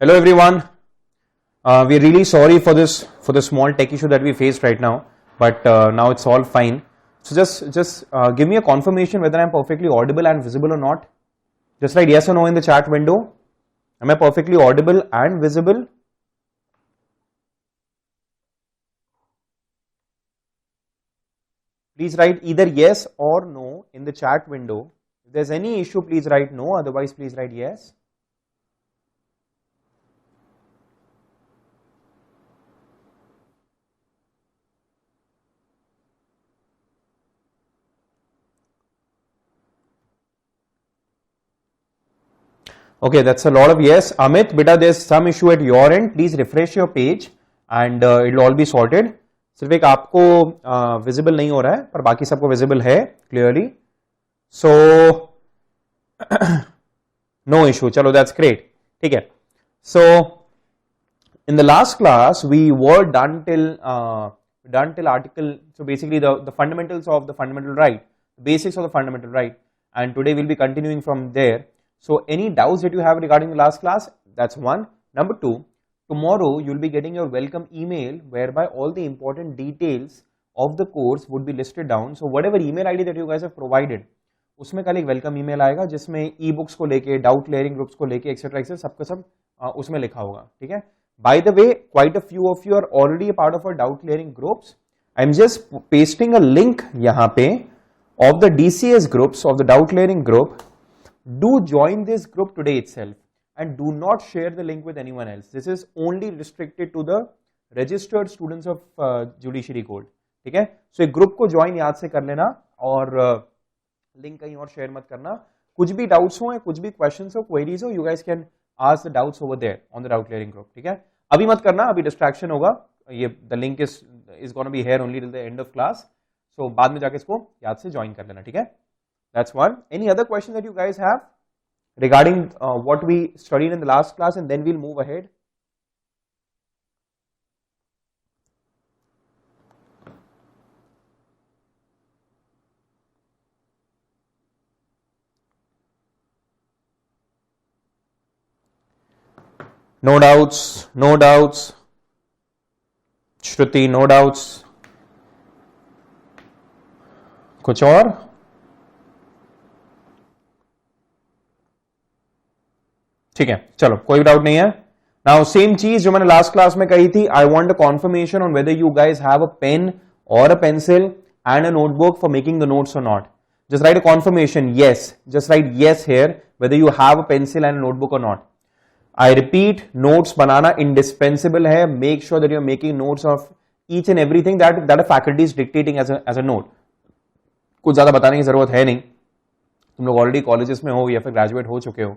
Hello everyone. We're really sorry for the small tech issue that we faced right now, but now it's all fine. So just give me a confirmation whether I'm perfectly audible and visible or not. Just write yes or no in the chat window. Am I perfectly audible and visible? Please write either yes or no in the chat window. If there's any issue, please write no. Otherwise, please write yes. Okay, that's a lot of yes. Amit, beta, there's some issue at your end. Please refresh your page and it'll all be sorted. सिर्फ एक आपको visible नहीं हो रहा है पर बाकी सबको विजिबल है क्लियरली. So no issue. चलो दैट्स ग्रेट. ठीक है. सो in the last class we were done till article, so basically the fundamentals of the fundamental right, the basics of the fundamental right, and today we'll be continuing from there. So any doubts that you have regarding the last class, that's one. Number two, tomorrow you'll be getting your welcome email whereby all the important details of the course would be listed down. So whatever email ID that you guys have provided, उसमें कल एक welcome email आएगा जिसमें e books को लेके, doubt clearing groups को लेके etcetera etcetera सबका सब उसमें लिखा होगा. ठीक है. By the way, quite a few of you are already a part of our doubt clearing groups. I'm just pasting a link यहाँ पे of the DCS groups, of the doubt clearing group. Do join this group today itself and do not share the link with anyone else. This is only restricted to the registered students of judiciary code. ठीक है. So एक group को join याद से कर लेना और link कहीं और शेयर मत करना. कुछ भी डाउट्स हो, कुछ भी क्वेश्चंस हो, क्वेरीज हो, you guys can ask the doubts over there on the doubt clearing group. ठीक है. अभी मत करना, अभी डिस्ट्रैक्शन होगा. ये the link is going to be here only till the end of class. So बाद में जाके इसको याद से ज्वाइन कर लेना. ठीक है. That's one. Any other question that you guys have regarding what we studied in the last class, and then we'll move ahead. No doubts, no doubts. Shruti, no doubts. कुछ और? ठीक है, चलो कोई डाउट नहीं है. नाउ सेम चीज जो मैंने लास्ट क्लास में कही थी, I want a confirmation on whether you guys have a pen और a pencil and a notebook for making the notes और not. Just write a confirmation yes. Just write yes here whether you have a pencil and a notebook or not. I repeat, notes banana indispensable है. Make sure that you are making notes of each and everything that a faculty is dictating as a note. कुछ ज्यादा बताने की जरूरत है नहीं. तुम लोग ऑलरेडी कॉलेजेस में हो या फिर ग्रेजुएट हो चुके हो.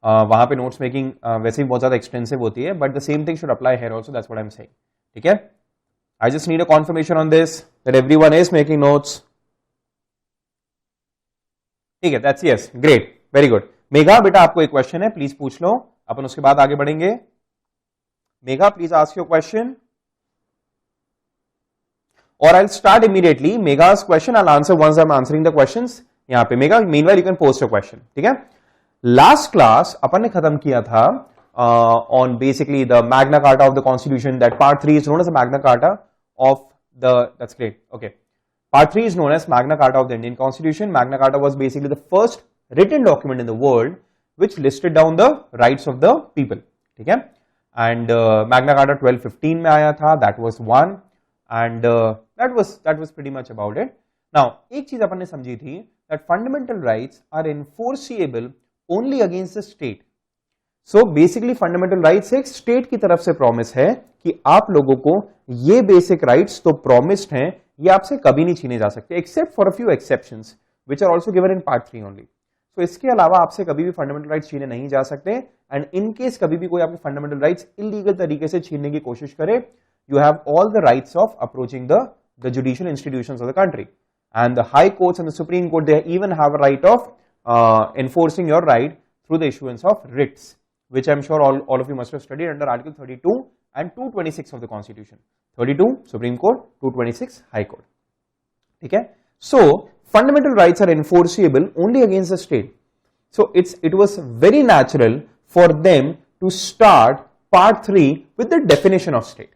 वहां पे नोट्स मेकिंग वैसे भी बहुत ज्यादा एक्सटेंसिव होती है, but the same thing should apply here also. That's what I am saying. ठीक है. I just need a confirmation on this that everyone is making notes. ठीक है. That's yes. Great. Very good. Megha बेटा आपको एक question है, please पूछ लो. अपन उसके बाद आगे बढ़ेंगे. Megha please ask your question और I will start immediately. Megha's question I will answer once I am answering the questions. यहां पे Megha meanwhile you can post your question. ठीक है. लास्ट क्लास अपन ने खत्म किया था on basically the Magna Carta of the constitution. That part 3 is known as Magna Carta of the, that's great. Okay. Part 3 is known as Magna Carta of the Indian Constitution. Magna Carta was basically the first written document in the world which listed down the rights of the people. ठीक है. And Magna Carta 1215 में आया था. That was one. And that was pretty much about it. Now एक चीज अपन ने समझी थी that fundamental rights are enforceable only against the state. So basically fundamental rights एक state की तरफ से promise है कि आप लोगों को ये basic rights तो promised हैं, ये आपसे कभी नहीं छीने जा सकते except for a few exceptions which are also given in part 3 only. So इसके अलावा आपसे कभी भी fundamental rights छीने नहीं जा सकते. And in case कभी भी कोई आपके fundamental rights illegal तरीके से छीनने की कोशिश करे, you have all the rights of approaching the judicial institutions of the country. And the high courts and the Supreme Court, they even have a right of enforcing your right through the issuance of writs, which I'm sure all of you must have studied under Article 32 and 226 of the Constitution. 32 Supreme Court, 226 High Court. Okay? So fundamental rights are enforceable only against the state. So it was very natural for them to start part 3 with the definition of state.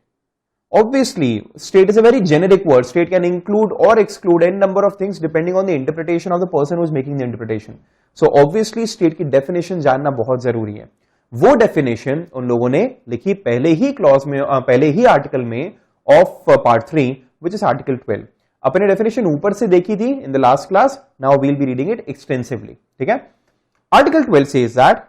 Obviously, state is a very generic word. State can include or exclude any number of things depending on the interpretation of the person who is making the interpretation. So obviously, state की definition जानना बहुत जरूरी है. वो definition उन लोगों ने लिखी पहले ही clause में, पहले ही article में of part 3, which is article 12. अपने definition ऊपर से देखी थी in the last class. Now we'll be reading it extensively. ठीक है? Article 12 says that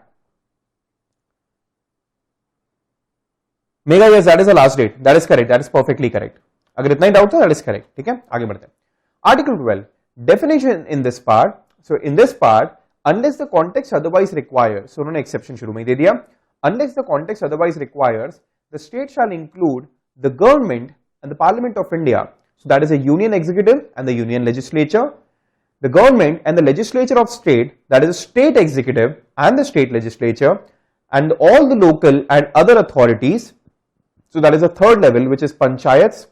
Mega, yes, that is the last date. That is correct. That is perfectly correct. अगर इतना ही doubt था, that is correct. ठीक है, आगे बढ़ते हैं. Article 12 definition in this part. So in this part, unless the context otherwise requires, so उन्होंने exception शुरू में ही दे दिया. Unless the context otherwise requires, the state shall include the government and the Parliament of India. So that is a union executive and the union legislature. The government and the legislature of state, that is a state executive and the state legislature, and all the local and other authorities. So that is the third level, which is panchayats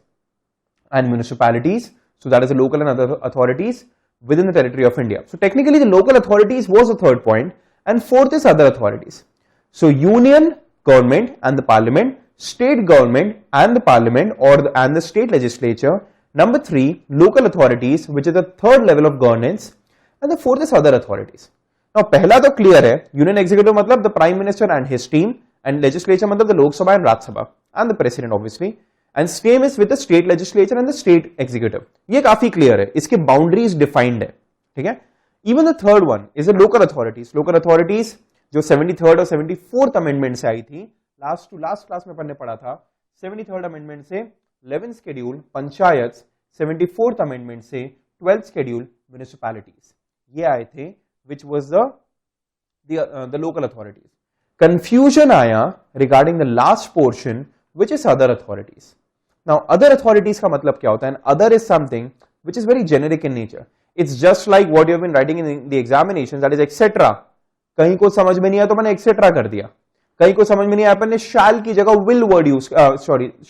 and municipalities. So that is the local and other authorities within the territory of India. So technically the local authorities was the third point, and fourth is other authorities. So union government and the parliament, state government and the parliament and the state legislature. Number 3, local authorities, which is the third level of governance, and the fourth is other authorities. Now पहला तो clear है, union executive मतलब the prime minister and his team, and legislature मतलब the Lok Sabha and Raj Sabha and the president obviously, and same is with the state legislature and the state executive. ये काफी clear है, इसके boundaries defined है, ठीक है? Even the third one is the local authorities. Local authorities जो 73rd और 74th amendment से आई थी, last class में पढ़ने पड़ा था. 73rd amendment से 11th schedule panchayat, 74th amendment से 12th schedule municipalities. ये आए थे, which was the local authorities. Confusion आया regarding the last portion, which is other authorities. Now other authorities का मतलब क्या होता है? And other is something which is very generic in nature. It's just like what you have been writing in the examinations, that is etc. कहीं को समझ में नहीं आया तो मैंने etc कर दिया. कहीं को समझ में नहीं आया अपन ने shall की जगह will word use,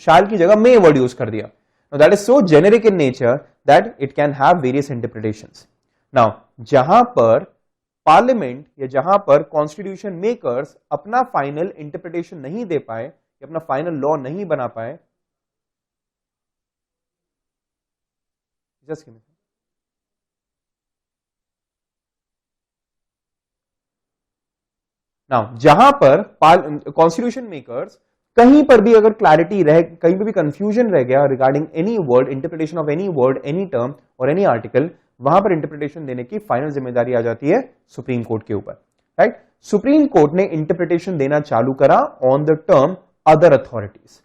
shall की जगह may word use कर दिया. Now that is so generic in nature that it can have various interpretations. Now जहां पर पार्लियामेंट या जहां पर कॉन्स्टिट्यूशन मेकर्स अपना फाइनल इंटरप्रिटेशन नहीं दे पाए या अपना फाइनल लॉ नहीं बना पाए, जस्ट नाउ जहां पर कॉन्स्टिट्यूशन मेकर्स कहीं पर भी अगर क्लैरिटी रह, कहीं पर भी कंफ्यूजन रह गया regarding any word, interpretation of any word, any term और एनी आर्टिकल, वहां पर इंटरप्रिटेशन देने की फाइनल जिम्मेदारी आ जाती है सुप्रीम कोर्ट के ऊपर, राइट? सुप्रीम कोर्ट ने इंटरप्रिटेशन देना चालू करा on the term other authorities,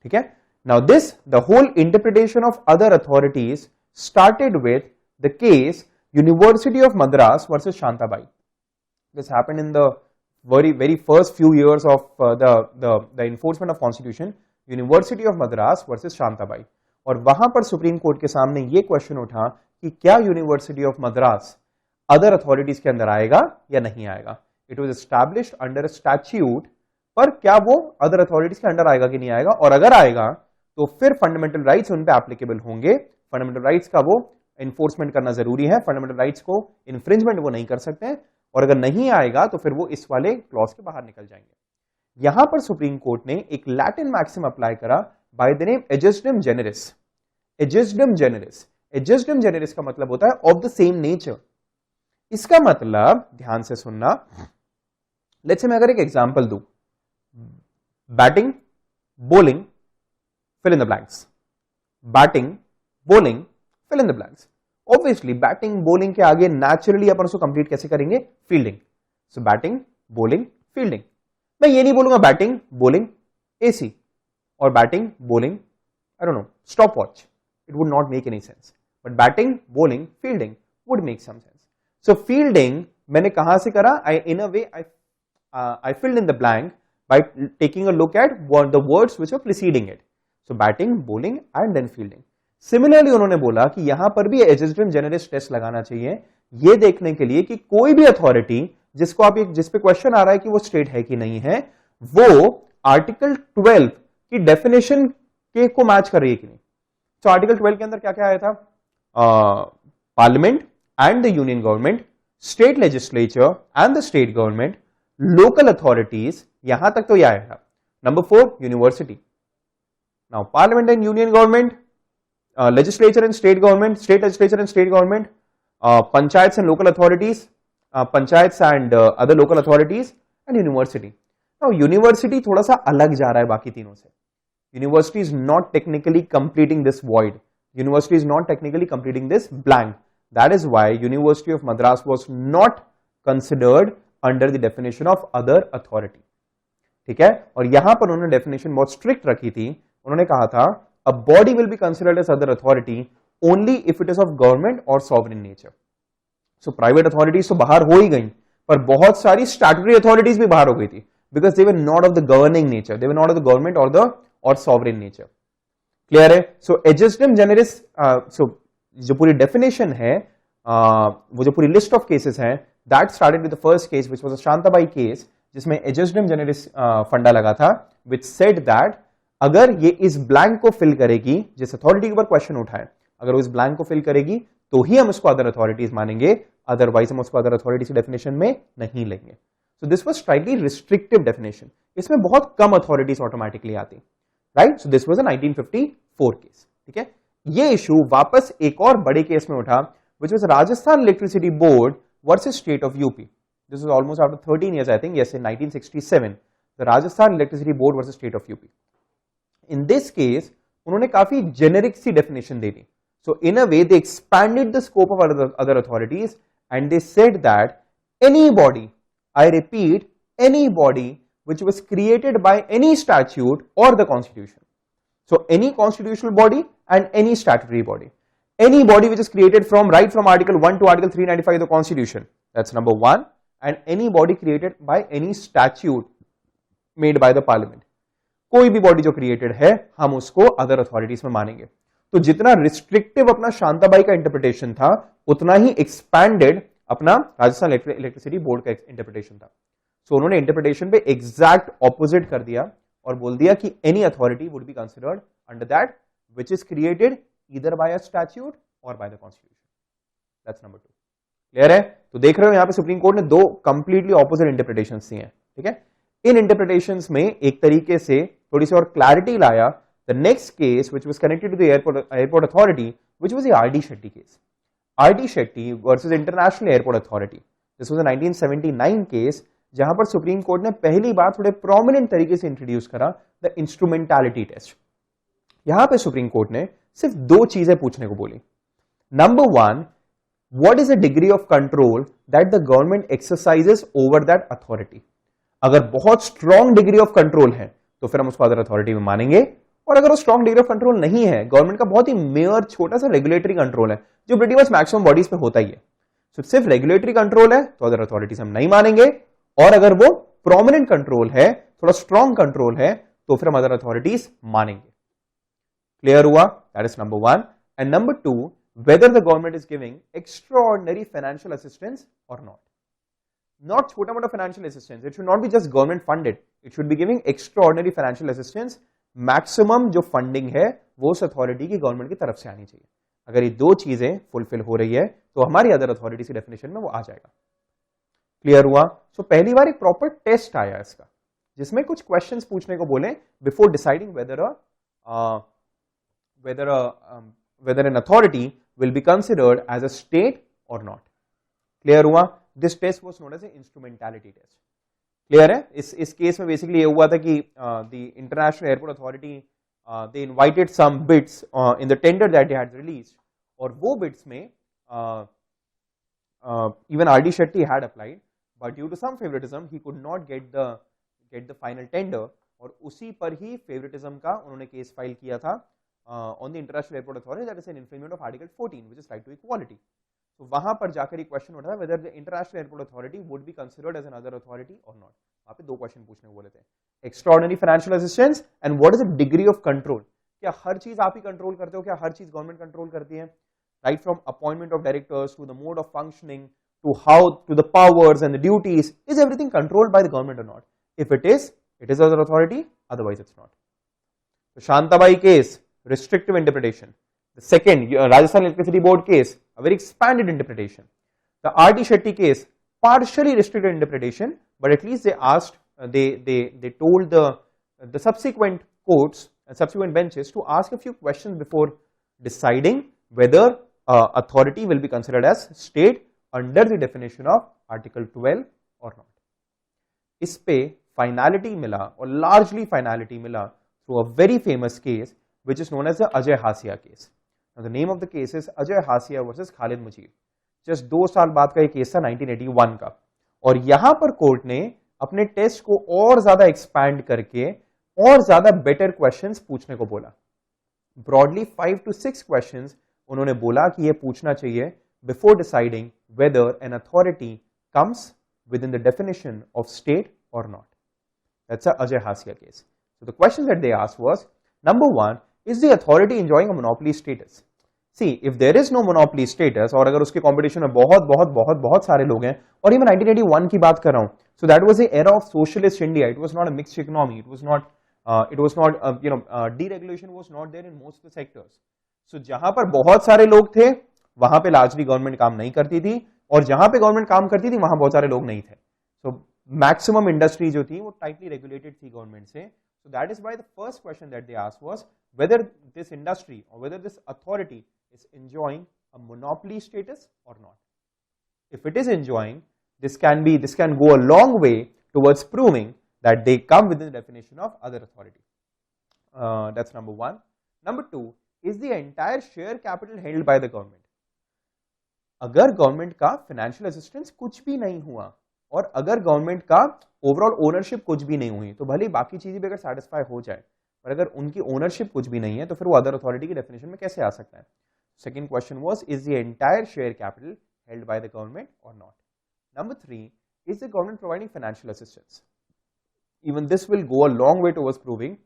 ठीक है? Now this the whole interpretation of other authorities started with the case university of Madras versus Shantabai. This happened in the very first few years of the enforcement of constitution, university of Madras versus Shantabai. और वहां पर supreme court के सामने ये question उठा कि क्या university of Madras other authorities के अंदर आएगा या नहीं आएगा. It was established under statute, पर क्या वो अदर अथॉरिटीज के अंडर आएगा कि नहीं आएगा, और अगर आएगा तो फिर फंडामेंटल राइट्स उन पे एप्लीकेबल होंगे. फंडामेंटल राइट्स का वो एनफोर्समेंट करना जरूरी है, फंडामेंटल राइट्स को इन्फ्रिंजमेंट वो नहीं कर सकते हैं, और अगर नहीं आएगा तो फिर वो इस वाले क्लॉज के बाहर निकल जाएंगे. यहां पर सुप्रीम कोर्ट ने एक लैटिन मैक्सिम अप्लाई करा by the name एजिस्डम Gennaris. एजिस्डम Gennaris, एजिस्डम Gennaris का मतलब होता है ऑफ द सेम नेचर. इसका मतलब ध्यान से सुनना, लेट्स से मैं अगर एक एग्जांपल दूं, batting, bowling, fill in the blanks. Batting, bowling, fill in the blanks. Obviously batting bowling के आगे नेचुरली अपन उसको कंप्लीट कैसे करेंगे? Fielding. So batting, bowling, fielding. मैं ये नहीं बोलूंगा बैटिंग, बॉलिंग, एसी, और batting, bowling, I don't know, stopwatch. It would not make any sense. But batting, bowling, fielding would make some sense. So fielding मैंने कहां से करा? In a way I filled in the blank by taking a look at the words which were preceding it. So batting, bowling and then fielding. Similarly उन्होंने बोला कि यहां पर भी एजिस्डम जेनेरिस टेस्ट लगाना चाहिए, ये देखने के लिए कि कोई भी अथॉरिटी जिसको आप जिस पे क्वेश्चन आ रहा है कि वो स्टेट है कि नहीं है, वो आर्टिकल 12 की डेफिनेशन के को मैच कर रही है कि नहीं. तो आर्टिकल 12 के अंदर क्या क्या आया था? Parliament and the union government, state legislature and the state government, local authorities, यहां तक तो यह आया था. Number 4, university. Now, parliament and union government, legislature and state government, state legislature and state government, panchayats and local authorities, panchayats and other local authorities, and university. Now, university थोड़ा सा अलग जा रहा है बाकी तीनों से. University is not technically completing this void. University is not technically completing this blank. That is why University of Madras was not considered under the definition of other authority. ठीक है, और यहां पर उन्होंने डेफिनेशन बहुत स्ट्रिक्ट रखी थी. उन्होंने कहा था a body will be considered as other authority only if it is of government or sovereign nature. So private authorities तो बाहर हो ही गई, पर बहुत सारी statutory authorities भी बाहर हो गई थी because they were not of the governing nature, they were not of the government or sovereign nature. Clear है? So aegisdem generis, so जो पूरी definition है, वो जो पूरी list of cases है, that started with the first case which was a Shantabai case, जिसमें aegisdem generis फंडा लगा था, which said that अगर ये इस ब्लैंक को फिल करेगी, जिस अथॉरिटी के ऊपर क्वेश्चन उठाए, अगर वो इस ब्लैंक को फिल करेगी तो ही हम उसको अदर अथॉरिटीज मानेंगे, अदरवाइज हम उसको अदर अथॉरिटीज की डेफिनेशन में नहीं लेंगे. So this was slightly restrictive definition. इसमें बहुत कम अथॉरिटीज ऑटोमेटिकली आती, right. So this was a 1954 case. ठीक है, ये इशू वापस एक और बड़े केस में उठा, which was Rajasthan electricity board versus state of UP. This was almost after 13 years, I think, yes, in 1967, the Rajasthan electricity board versus state of UP. In this case, उन्होंने काफी जेनेरिक सी डेफिनेशन दे दी. So in a way, they expanded the scope of other authorities, and they said that any body, I repeat, any body which was created by any statute or the constitution. So any constitutional body and any statutory body. Any body which is created from Article 1 to Article 395 of the Constitution. That's number 1. And any body created by any statute made by the Parliament. कोई भी body जो created है हम उसको other authorities में मानेंगे. तो जितना रिस्ट्रिक्टिव अपना शांताबाई का इंटरप्रिटेशन था, उतना ही एक्सपैंडेड अपना राजस्थान इलेक्ट्रिसिटी बोर्ड का इंटरप्रिटेशन था. सो उन्होंने इंटरप्रिटेशन पे एग्जैक्ट ऑपोजिट कर दिया और बोल दिया कि any authority would be considered under that which is created either by a statute or by the constitution. That's number 2. Clear है? तो देख रहे हो यहां पे सुप्रीम कोर्ट ने दो कंप्लीटली ऑपोजिट इंटरप्रिटेशंस दी हैं. ठीक है, इन इंटरप्रिटेशंस में एक तरीके से थोड़ी सी और क्लैरिटी लाया. The next case which was connected to the airport authority which was the R D. Shetty case. R D. Shetty versus international airport authority. This was a 1979 case, जहां पर सुप्रीम कोर्ट ने पहली बार थोड़े प्रोमिनेंट तरीके से इंट्रोड्यूस करा द इंस्ट्रूमेंटैलिटी टेस्ट. यहां पे सुप्रीम कोर्ट ने सिर्फ दो चीजें पूछने को बोली. Number 1, what is the degree of control that the government exercises over that authority. अगर बहुत स्ट्रॉन्ग डिग्री ऑफ कंट्रोल है तो फिर हम उसको अदर अथॉरिटी में मानेंगे, और अगर वो स्ट्रॉन्ग डिग्री ऑफ कंट्रोल नहीं है, गवर्नमेंट का बहुत ही मेयर छोटा सा रेगुलेटरी कंट्रोल है, जो प्रीटी मच मैक्सिमम बॉडीज पे होता ही है, तो सिर्फ रेगुलेटरी कंट्रोल है तो अदर अथॉरिटीज हम नहीं मानेंगे, और अगर वो प्रोमिनेंट कंट्रोल है, थोड़ा स्ट्रॉन्ग कंट्रोल है, तो फिर हम अदर अथॉरिटीज मानेंगे. क्लियर हुआ? That is number 1. And number 2, whether the government is giving extraordinary financial assistance और नॉट. Not छोटा मोटा financial assistance. It should not be just government funded. It should be giving extraordinary financial assistance. Maximum जो funding है वो उस authority की government की तरफ से आनी चाहिए. अगर ये दो चीजें fulfill हो रही है तो हमारी other authorities की definition में वो आ जाएगा. Clear हुआ? So पहली बार एक proper test आया इसका, जिसमें कुछ questions पूछने को बोले before deciding whether an authority will be considered as a state or not. Clear हुआ? This test was known as an instrumentality test. Clear है? इस केस में बेसिकली ये हुआ था कि the International Airport Authority they invited some bids in the tender that they had released, और वो bids में even R.D. Shetty had applied, but due to some favoritism he could not get the final tender, और उसी पर ही favoritism का उन्होंने case file किया था on the International Airport Authority, that is an infringement of Article 14, which is right to equality. तो वहां पर जाकर एक क्वेश्चन उठा whether the International Airport Authority would be considered as another authority or not. वहां पे दो क्वेश्चन पूछने को बोले थे, extraordinary financial assistance and what is the degree of control. क्या हर चीज आप ही कंट्रोल करते हो? क्या हर चीज गवर्नमेंट कंट्रोल करती है? Right from appointment of directors to the mode of functioning to how to the powers and the duties, is everything controlled by the government or not? If it is other authority, otherwise it's not. So Shantabai case, restrictive interpretation. The second, Rajasthan Electricity Board case, a very expanded interpretation. The R.D. Shetty case, partially restricted interpretation, but at least they asked, they told the the subsequent courts and subsequent benches to ask a few questions before deciding whether authority will be considered as state under the definition of Article 12 or not. इस पे finality मिला और largely finality मिला through a very famous case which is known as the Ajay Hasia case. Now the name of the case is Ajay Hasia versus Khalid Mujeeb. Just 2 साल बाद का ये case था 1981 का, और यहां पर कोर्ट ने अपने टेस्ट को और ज्यादा एक्सपैंड करके और ज्यादा बेटर क्वेश्चंस पूछने को बोला. ब्रॉडली 5 to 6 क्वेश्चंस उन्होंने बोला कि ये पूछना चाहिए before deciding weather an authority comes within the definition of state or not. That's a Ajay Hasia case. So the question that they asked was, number one, is the authority enjoying a monopoly status? See, if there is no monopoly status, और अगर उसके competition में बहुत सारे लोग हैं, और even 1981 की बात कर रहा हूं, so that was the era of socialist India. It was not a mixed economy. It was not deregulation was not there in most of the sectors. So जहां पर बहुत सारे लोग थे, वहां पे largely government काम नहीं करती थी, और जहां पे गवर्नमेंट काम करती थी वहां बहुत सारे लोग नहीं थे. सो मैक्सिमम इंडस्ट्री जो थी वो टाइटली रेगुलेटेड थी गवर्नमेंट से. So that is why the first question that they asked was whether this industry or whether this authority is enjoying a monopoly status or not. If it is enjoying, this can go a long way towards proving that they come within the definition of other authority. That's number one. Number two, is the entire share capital held by the government? अगर government का financial assistance कुछ भी नहीं हुआ और अगर government का overall ownership कुछ भी नहीं हुई, तो भले बाकी चीजें भी अगर सेटिस्फाई हो जाए, पर अगर उनकी ओनरशिप कुछ भी नहीं है तो फिर वो अदर अथॉरिटी की डेफिनेशन में कैसे आ सकता है. Second question was, is the entire share capital held by the government or not. Number three, is the government providing financial assistance? Even this will go a long way towards proving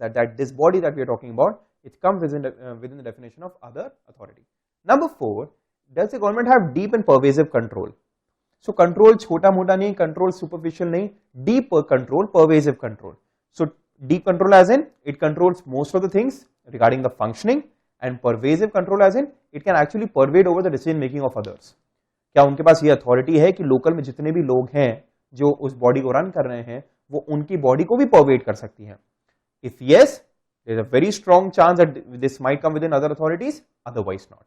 that this body that we are talking about, it comes within the definition of other authority. Number four, does the government have deep and pervasive control? So control छोटा मोटा नहीं, control superficial नहीं, deep control, pervasive control. So deep control as in it controls most of the things regarding the functioning, and pervasive control as in it can actually pervade over the decision making of others. क्या उनके पास ये authority है कि local में जितने भी लोग हैं जो उस बॉडी को रन कर रहे हैं वो उनकी बॉडी को भी परवेड कर सकती है? If yes, there is a very strong chance that this might come with in other authorities, otherwise not.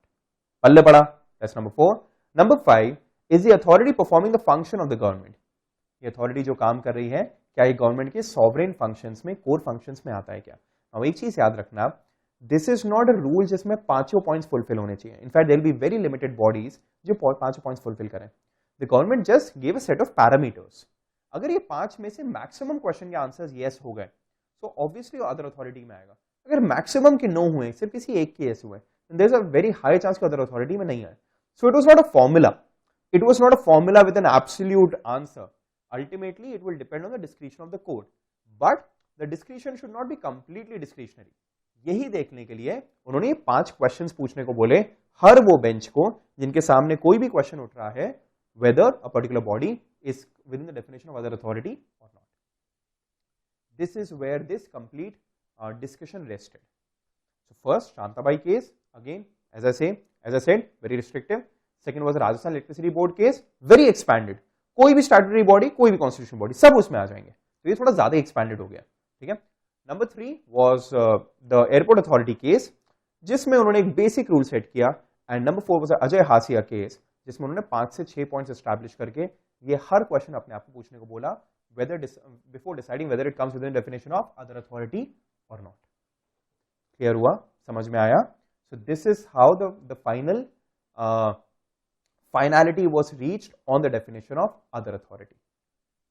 पल्ले पड़ा. That's number four. Number five, is the authority performing the function of the government? ये authority जो काम कर रही है, क्या ये गवर्नमेंट के सॉवरेन फंक्शंस में, कोर फंक्शंस में आता है क्या? अब एक चीज याद रखना, this is not a rule जिसमें पांचों पॉइंट्स फुलफिल होने चाहिए. In fact there will be very limited bodies जो पांचों पॉइंट्स फुलफिल करें. The government just give a set of parameters. अगर ये 5 में से मैक्सिमम क्वेश्चन के आंसर्स यस हो गए तो ऑब्वियसली अदर अथॉरिटी में आएगा. अगर मैक्सिमम के नो हुए, सिर्फ किसी एक के यस हुए, there is a very high chance कि अदर अथॉरिटी में नहीं आए. So it was not a formula. It was not a formula with an absolute answer. Ultimately, it will depend on the discretion of the court. But the discretion should not be completely discretionary. यही देखने के लिए उन्होंने 5 questions पूछने को बोले हर वो bench को जिनके सामने कोई भी क्वेश्चन उठ रहा है, whether a particular body is within the definition of other authority or not. This is where this complete discussion rested. So first, Shantabai case, again, as I said, very restrictive. Second was Rajasthan electricity board case, very expanded. कोई भी statutory body, कोई भी constitution body, सब उसमें आ जाएंगे. तो ये थोड़ा ज्यादा एक्सपैंडेड हो गया. ठीक है. Number 3 was the airport authority case, जिसमें उन्होंने एक बेसिक रूल सेट किया. And number 4 was Ajay हासिया case, जिसमें उन्होंने 5 से 6 पॉइंट्स एस्टैब्लिश करके ये हर क्वेश्चन अपने आप को पूछने को बोला, whether before deciding whether it comes within definition of other authority और नॉट. क्लियर हुआ? समझ में आया? So this is how the final finality was reached on the definition of other authority.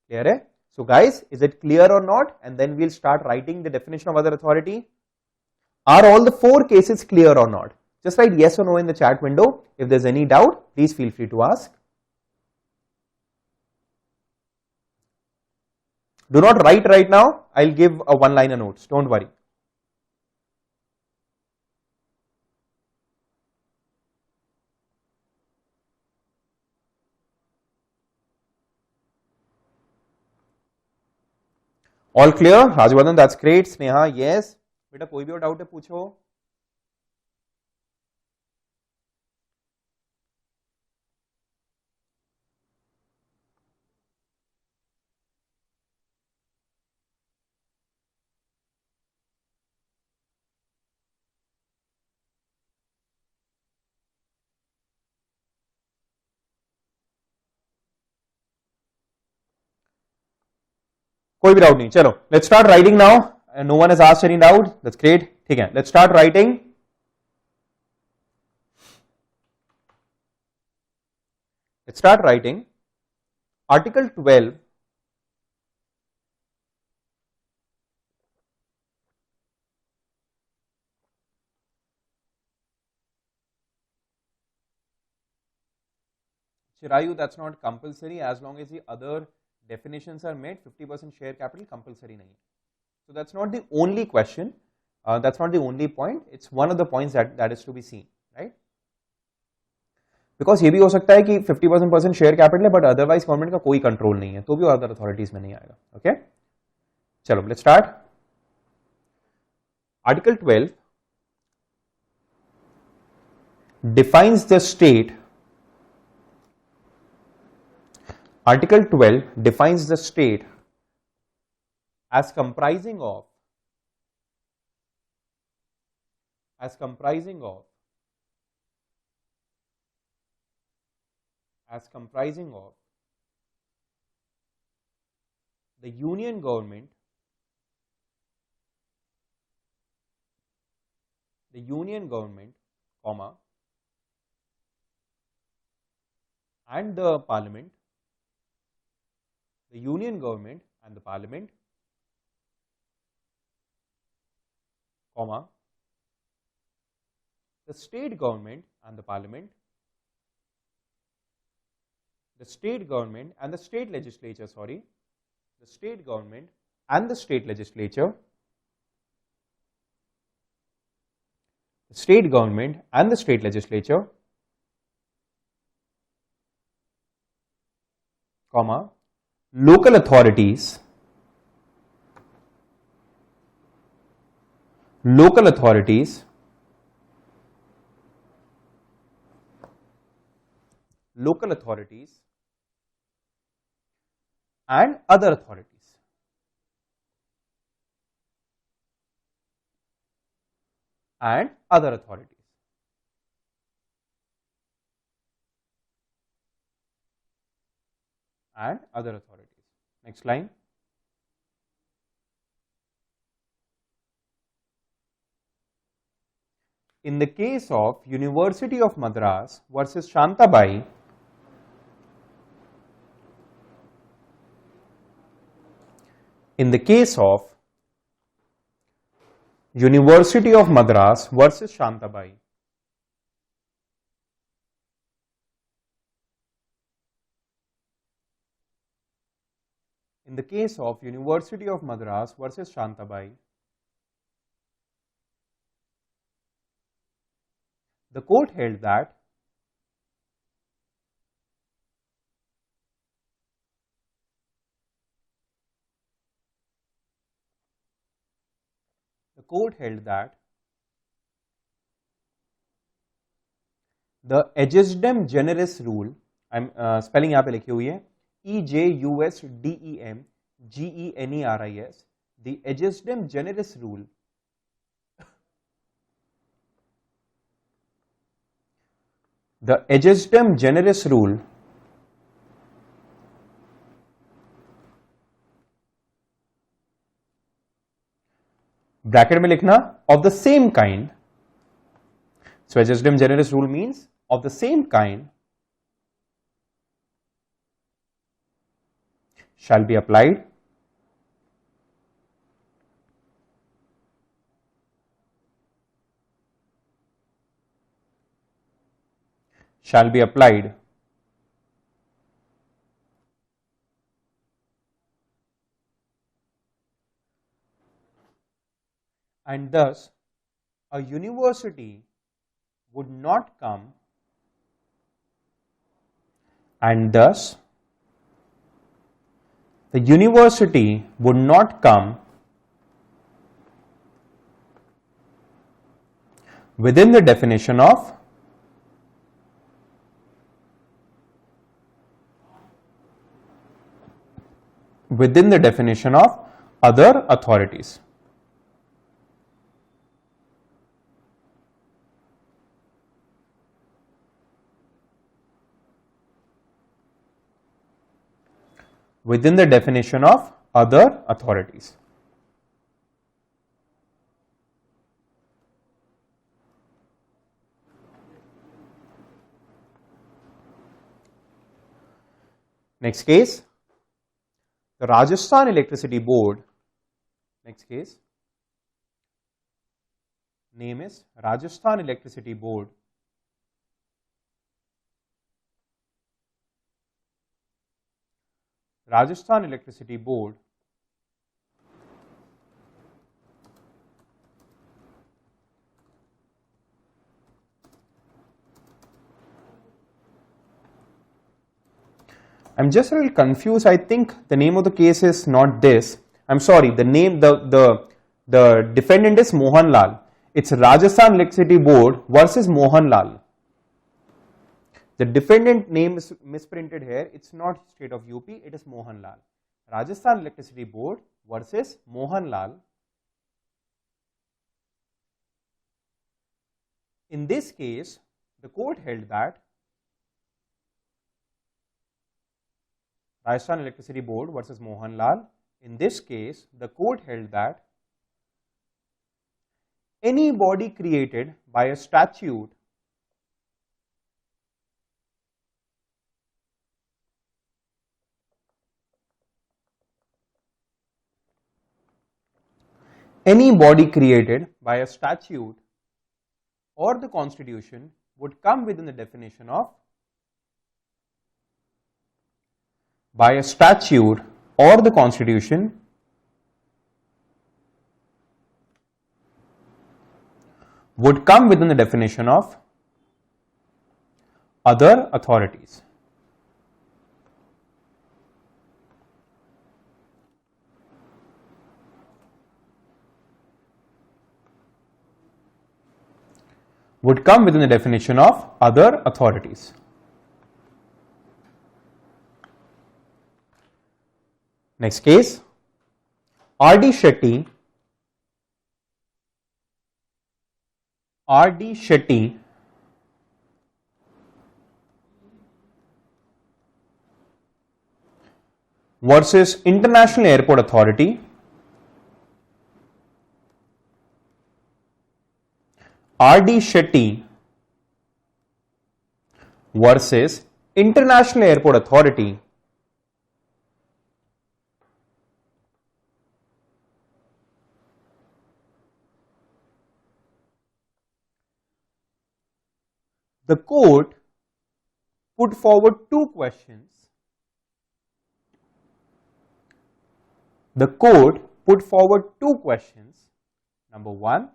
Clear hai? So guys, is it clear or not? And then we'll start writing the definition of other authority. Are all the 4 cases clear or not? Just write yes or no in the chat window. If there's any doubt, please feel free to ask. Do not write right now. I'll give a one-liner notes. Don't worry. All clear? Rajvardhan, that's great. Sneha, yes. बेटा कोई भी और doubt है पूछो. कोई भी doubt नहीं, चलो let's start writing now. No one has asked any doubt, that's great. ठीक है, let's start writing. Let's start writing. Article 12 Chirayu, that's not compulsory as long as the other definitions are met. 50% share capital compulsory nahi. So that's not the only question. That's not the only point. It's one of the points that is to be seen, right? Because ये भी हो सकता है कि 50% share capital है but otherwise government का कोई control नहीं है, तो भी अदर अथॉरिटीज में नहीं आएगा. ओके, चलो let's start. Article 12 defines the state. Article 12 defines the state as comprising of as comprising of the union government, comma, and the parliament, the union government and the parliament, comma, the state government and the parliament, the state government and the state legislature, the state government and the state legislature, the state government and the state legislature, comma, local authorities, and other authorities. And other authorities. And other authorities. Next line. In the case of University of Madras versus Shantabai, in the case of University of Madras versus Shantabai, in the case of University of Madras versus Shantabai, the court held that the Egestem generis rule, I'm spelling यहाँ पे लिखी हुई है EJUSDEM GENERIS, the Egestem generis rule, the Egestem generis rule bracket में लिखना of the same kind. So Egestem generis rule means of the same kind shall be applied and thus a university would not come within the definition of other authorities. Within the definition of other authorities. Next case, the Rajasthan Electricity Board. Next case, name is Rajasthan Electricity Board. Rajasthan Electricity Board I'm just a little confused. I think the name of the case is not this. I'm sorry, the name, the defendant is Mohan Lal. It's Rajasthan Electricity Board versus Mohan Lal. The defendant name is misprinted here. It's not state of UP, it is Mohan Lal. Rajasthan Electricity Board versus Mohan Lal. In this case, the court held that Rajasthan Electricity Board versus Mohan Lal. In this case, the court held that any body created by a statute or the constitution would come within the definition of by a statute or the constitution would come within the definition of other authorities. Would come within the definition of other authorities. Next case, R.D. Shetty versus International Airport Authority. R.D. Shetty versus International Airport Authority. The court put forward two questions. The court put forward two questions. Number one,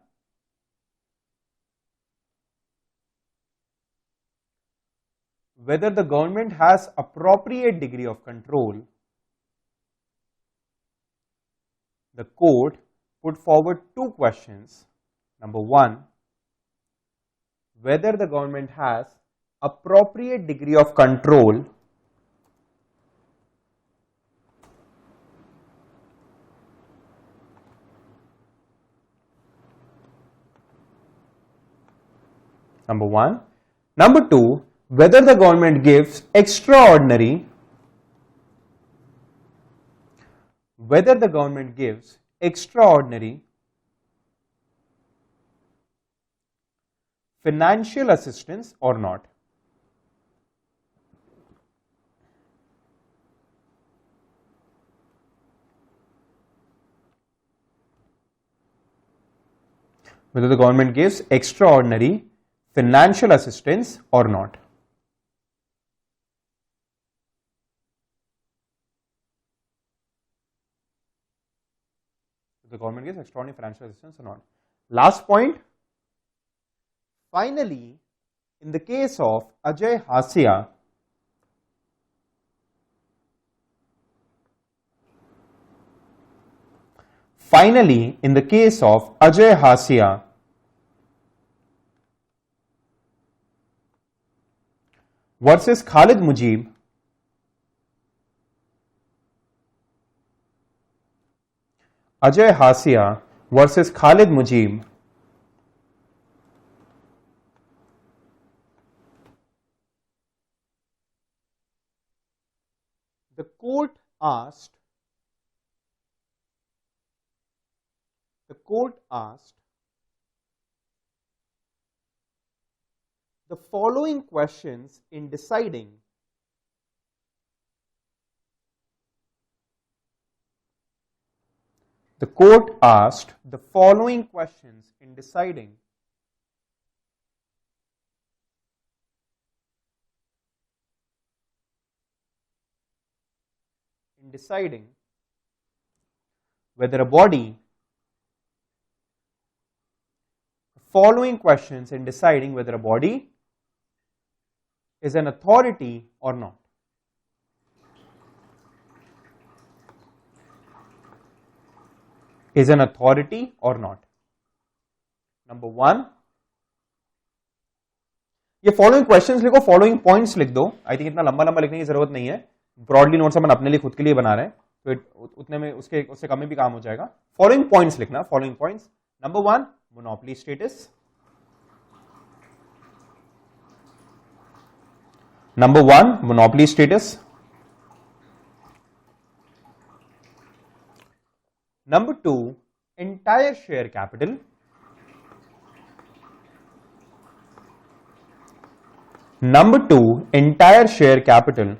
whether the government has appropriate degree of control. The court put forward two questions. Number one, whether the government has appropriate degree of control number one. Number two, whether the government gives extraordinary financial assistance or not. Whether the government gives extraordinary financial assistance or not. The government gives extraordinary financial assistance or not. Last point. Finally, in the case of Ajay Hasia, versus Khalid Mujib, Ajay Hasia versus Khalid Mujib, the court asked court asked the following questions in deciding the court asked the following questions in deciding whether a body following questions in deciding whether a body is an authority or not. Is an authority or not. Number one, ये following questions लिखो, following points लिख दो. I think इतना लंबा लंबा लिखने की जरूरत नहीं है. ब्रॉडली नोट्स अपन अपने लिए खुद के लिए बना रहे हैं, तो उतने में उससे कम में भी काम हो जाएगा. फॉलोइंग पॉइंट्स लिखना. Following points. Number one, monopoly status. Number one, monopoly status. Number two, entire share capital. Number two, entire share capital.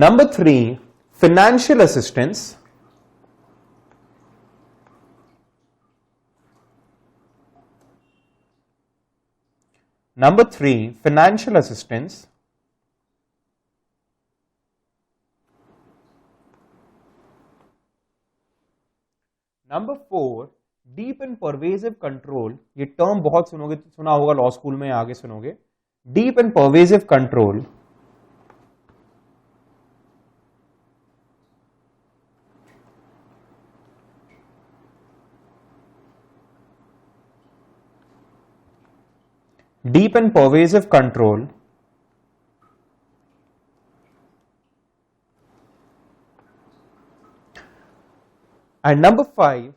Number three, financial assistance. Number three, financial assistance. Number four, deep and pervasive control. ये term बहुत सुना होगा law school में, आगे सुनोगे. Deep and pervasive control. Deep and pervasive control. And number five,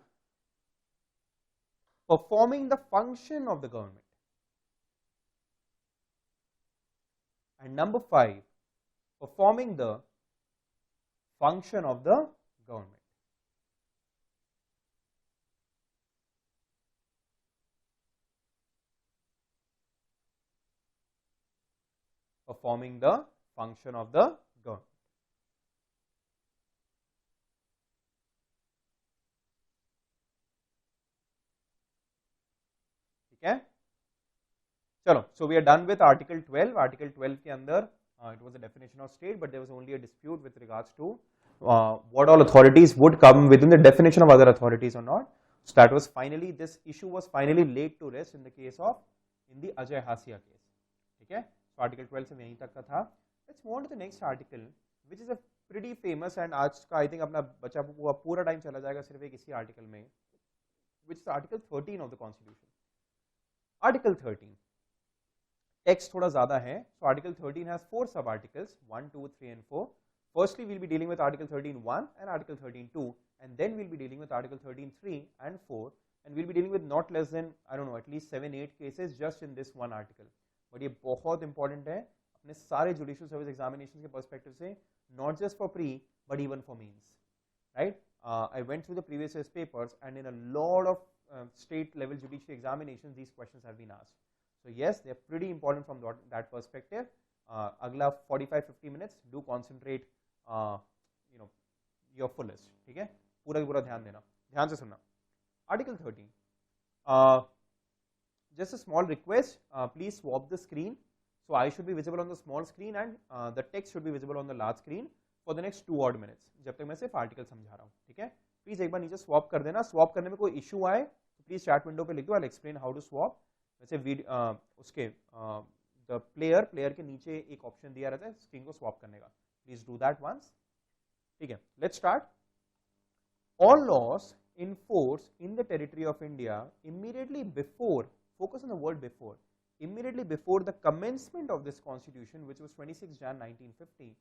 performing the function of the government. And number five, performing the function of the government. Performing the function of the government. ठीक है, चलो. So we are done with Article 12. Article 12 के अंदर it was a definition of state, but there was only a dispute with regards to what all authorities would come within the definition of other authorities or not. So that was finally, this issue was finally laid to rest in the case of, in the Ajay Hasia case. ठीक है. So Article 12 से यहीं तक का था. Let's move on to the next article, which is a pretty famous, and आज का I think अपना बचा हुआ पूरा टाइम चला जाएगा सिर्फ एक इसी आर्टिकल में, which is Article 13 of the Constitution. Article 13. Text थोड़ा ज़्यादा है. So Article 13 has 4 sub-articles, 1, 2, 3 and 4. Firstly, we'll be dealing with Article 13.1 and Article 13.2, and then we'll be dealing with Article 13.3 and 4, and we'll be dealing with not less than, I don't know, at least 7-8 cases just in this one article. But ये बहुत important है अपने सारे judicial service examinations के perspective से, not just for pre but even for mains, right? I went through the previous year's papers, and in a lot of state level judicial examinations these questions have been asked. So yes, they are pretty important from that perspective. अगला 45-50 minutes do concentrate your fullest. ठीक है, पूरा की पूरा ध्यान देना, ध्यान से सुनना. Article 13. Just a small request, please swap the screen. So I should be visible on the small screen and the text should be visible on the large screen for the next 2 odd minutes, जब तक मैं सिर्फ article समझा रहा हूँ. ठीक है, please एक बार नीचे स्वैप कर देना. स्वैप करने में कोई इशू आए तो प्लीज चैट विंडो पे लिख दो. I will explain how to swap. वैसे उसके द प्लेयर के नीचे एक ऑप्शन दिया रहता है स्क्रीन को स्वैप करने का. Please do that once. ठीक है, let's start. All laws in force in the territory of India immediately before, focus on the word before, immediately before the commencement of this constitution, which was 26 Jan 1950,